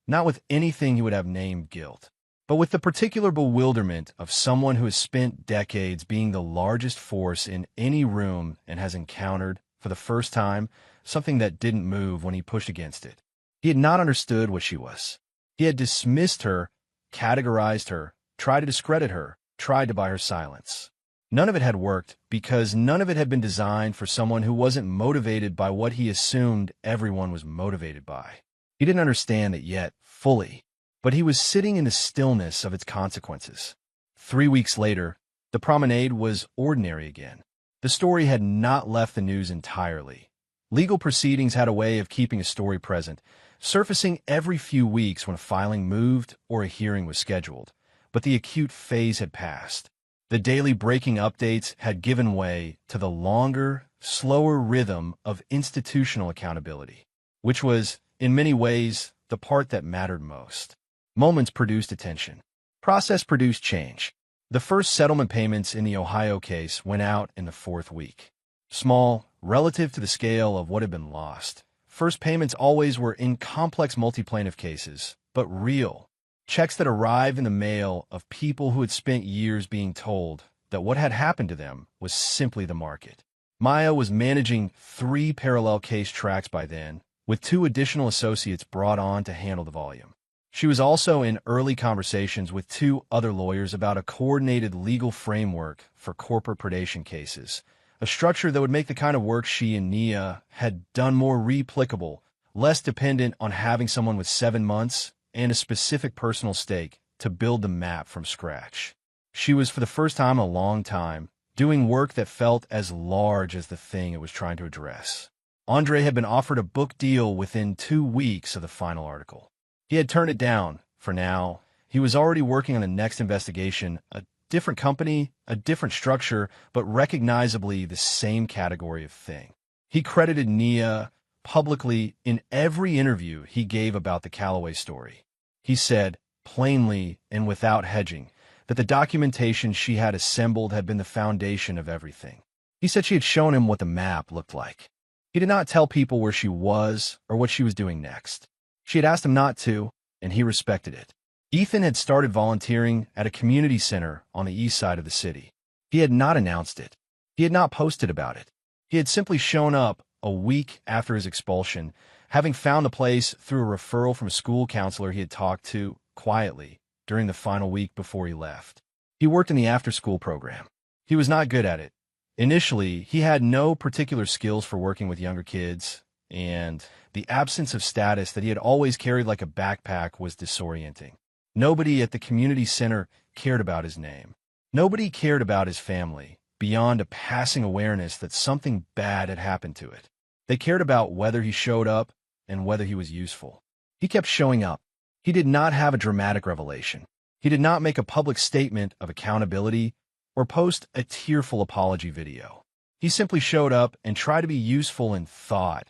Not with anything he would have named guilt, but with the particular bewilderment of someone who has spent decades being the largest force in any room and has encountered, for the first time, something that didn't move when he pushed against it. He had not understood what she was. He had dismissed her, categorized her, tried to discredit her, tried to buy her silence. None of it had worked because none of it had been designed for someone who wasn't motivated by what he assumed everyone was motivated by. He didn't understand it yet, fully, but he was sitting in the stillness of its consequences. 3 weeks later, the promenade was ordinary again. The story had not left the news entirely. Legal proceedings had a way of keeping a story present, surfacing every few weeks when a filing moved or a hearing was scheduled. But the acute phase had passed. The daily breaking updates had given way to the longer, slower rhythm of institutional accountability, which was, in many ways, the part that mattered most. Moments produced attention. Process produced change. The first settlement payments in the Ohio case went out in the 4th week. Small, relative to the scale of what had been lost. First payments always were in complex multi-plaintiff cases, but real. Checks that arrived in the mail of people who had spent years being told that what had happened to them was simply the market. Maya was managing 3 parallel case tracks by then, with 2 additional associates brought on to handle the volume. She was also in early conversations with 2 other lawyers about a coordinated legal framework for corporate predation cases, a structure that would make the kind of work she and Nia had done more replicable, less dependent on having someone with 7 months and a specific personal stake to build the map from scratch. She was, for the first time in a long time, doing work that felt as large as the thing it was trying to address. Andre had been offered a book deal within 2 weeks of the final article. He had turned it down. For now, he was already working on the next investigation, a different company, a different structure, but recognizably the same category of thing. He credited Nia publicly in every interview he gave about the Callaway story. He said, plainly and without hedging, that the documentation she had assembled had been the foundation of everything. He said she had shown him what the map looked like. He did not tell people where she was or what she was doing next. She had asked him not to, and he respected it. Ethan had started volunteering at a community center on the east side of the city. He had not announced it. He had not posted about it. He had simply shown up a week after his expulsion, having found the place through a referral from a school counselor he had talked to quietly during the final week before he left. He worked in the after-school program. He was not good at it. Initially, he had no particular skills for working with younger kids, and the absence of status that he had always carried like a backpack was disorienting. Nobody at the community center cared about his name. Nobody cared about his family, beyond a passing awareness that something bad had happened to it. They cared about whether he showed up and whether he was useful. He kept showing up. He did not have a dramatic revelation. He did not make a public statement of accountability or post a tearful apology video. He simply showed up and tried to be useful in thought,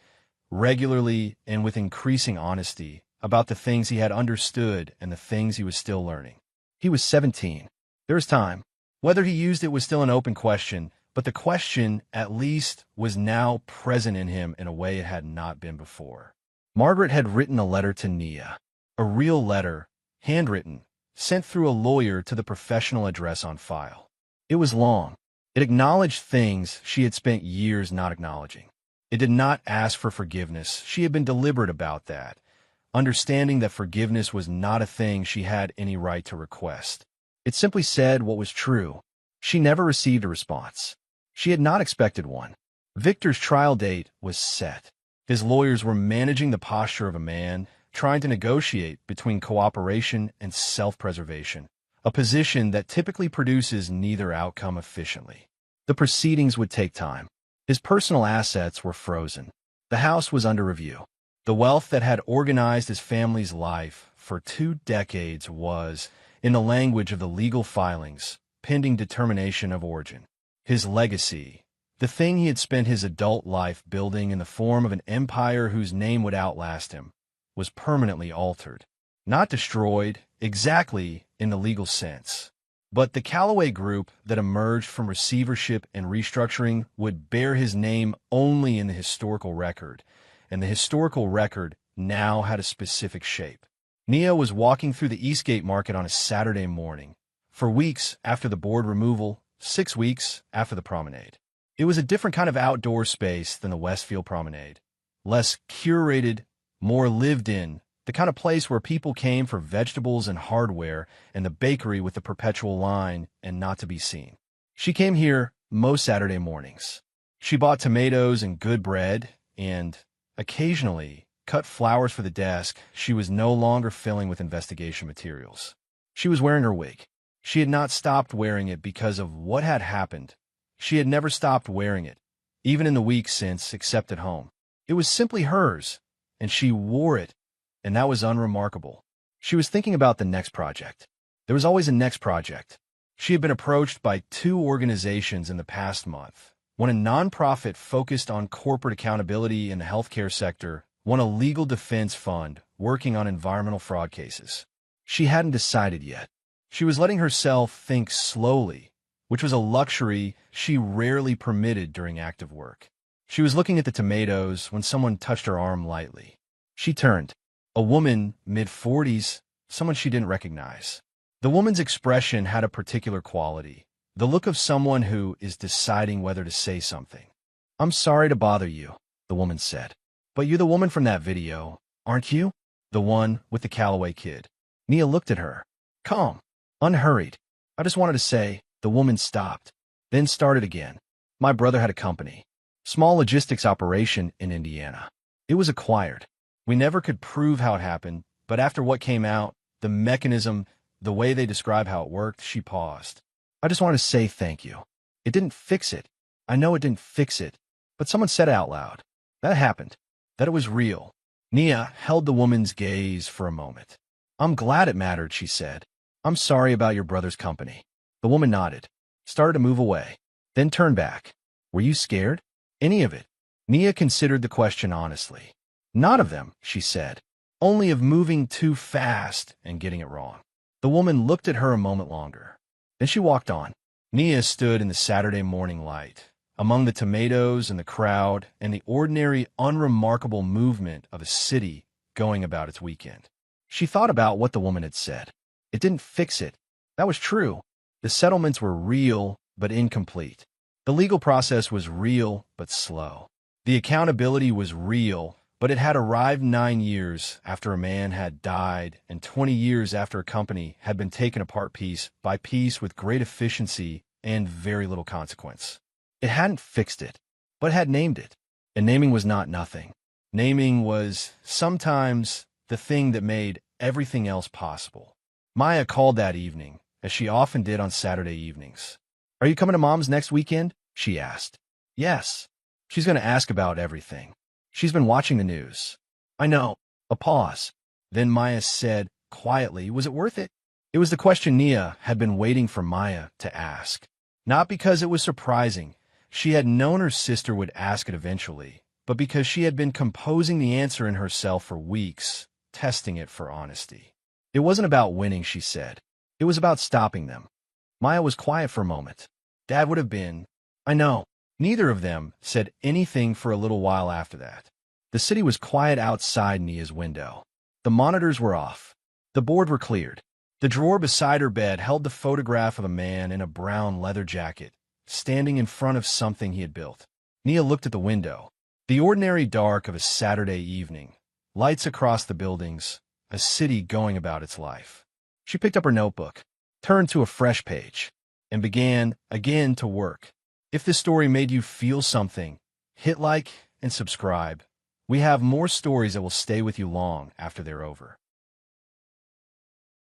regularly and with increasing honesty, about the things he had understood and the things he was still learning. He was 17. There was time. Whether he used it was still an open question, but the question, at least, was now present in him in a way it had not been before. Margaret had written a letter to Nia. A real letter, handwritten, sent through a lawyer to the professional address on file. It was long. It acknowledged things she had spent years not acknowledging. It did not ask for forgiveness. She had been deliberate about that, understanding that forgiveness was not a thing she had any right to request. It simply said what was true. She never received a response. She had not expected one. Victor's trial date was set. His lawyers were managing the posture of a man trying to negotiate between cooperation and self-preservation, a position that typically produces neither outcome efficiently. The proceedings would take time. His personal assets were frozen. The house was under review. The wealth that had organized his family's life for 2 decades was, in the language of the legal filings, pending determination of origin. His legacy, the thing he had spent his adult life building in the form of an empire whose name would outlast him, was permanently altered. Not destroyed, exactly in the legal sense. But the Callaway Group that emerged from receivership and restructuring would bear his name only in the historical record, and the historical record now had a specific shape. Nia was walking through the Eastgate Market on a Saturday morning, for weeks after the board removal, 6 weeks after the promenade. It was a different kind of outdoor space than the Westfield Promenade, less curated, more lived in, the kind of place where people came for vegetables and hardware and the bakery with the perpetual line and not to be seen. She came here most Saturday mornings. She bought tomatoes and good bread and, occasionally, cut flowers for the desk she was no longer filling with investigation materials. She was wearing her wig. She had not stopped wearing it because of what had happened. She had never stopped wearing it, even in the weeks since, except at home. It was simply hers, and she wore it, and that was unremarkable. She was thinking about the next project. There was always a next project. She had been approached by 2 organizations in the past month. One a nonprofit focused on corporate accountability in the healthcare sector, one a legal defense fund working on environmental fraud cases. She hadn't decided yet. She was letting herself think slowly, which was a luxury she rarely permitted during active work. She was looking at the tomatoes when someone touched her arm lightly. She turned. A woman, mid-40s, someone she didn't recognize. The woman's expression had a particular quality, the look of someone who is deciding whether to say something. "I'm sorry to bother you," the woman said. "But you're the woman from that video, aren't you? The one with the Callaway kid." Nia looked at her. Calm, unhurried. "I just wanted to say," the woman stopped, then started again. "My brother had a company. Small logistics operation in Indiana. It was acquired. We never could prove how it happened, but after what came out, the mechanism, the way they describe how it worked," she paused. "I just wanted to say thank you. It didn't fix it. I know it didn't fix it, but someone said it out loud. That happened. That it was real." Nia held the woman's gaze for a moment. "I'm glad it mattered," she said. "I'm sorry about your brother's company." The woman nodded, started to move away, then turned back. "Were you scared? Any of it?" Nia considered the question honestly. "Not of them," she said. "Only of moving too fast and getting it wrong." The woman looked at her a moment longer. Then she walked on. Nia stood in the Saturday morning light, among the tomatoes and the crowd and the ordinary, unremarkable movement of a city going about its weekend. She thought about what the woman had said. It didn't fix it. That was true. The settlements were real, but incomplete. The legal process was real, but slow. The accountability was real, but it had arrived 9 years after a man had died and 20 years after a company had been taken apart piece by piece with great efficiency and very little consequence. It hadn't fixed it, but had named it. And naming was not nothing. Naming was sometimes the thing that made everything else possible. Maya called that evening, as she often did on Saturday evenings. "Are you coming to Mom's next weekend?" she asked. "Yes." She's going to ask about everything. She's been watching the news. "I know." A pause. Then Maya said, quietly, "Was it worth it?" It was the question Nia had been waiting for Maya to ask. Not because it was surprising. She had known her sister would ask it eventually, but because she had been composing the answer in herself for weeks, testing it for honesty. It wasn't about winning, she said. It was about stopping them. Maya was quiet for a moment. Dad would have been. "I know." Neither of them said anything for a little while after that. The city was quiet outside Nia's window. The monitors were off. The board were cleared. The drawer beside her bed held the photograph of a man in a brown leather jacket, standing in front of something he had built. Nia looked at the window. The ordinary dark of a Saturday evening. Lights across the buildings. A city going about its life. She picked up her notebook, turned to a fresh page, and began again to work. If this story made you feel something, hit like and subscribe. We have more stories that will stay with you long after they're over.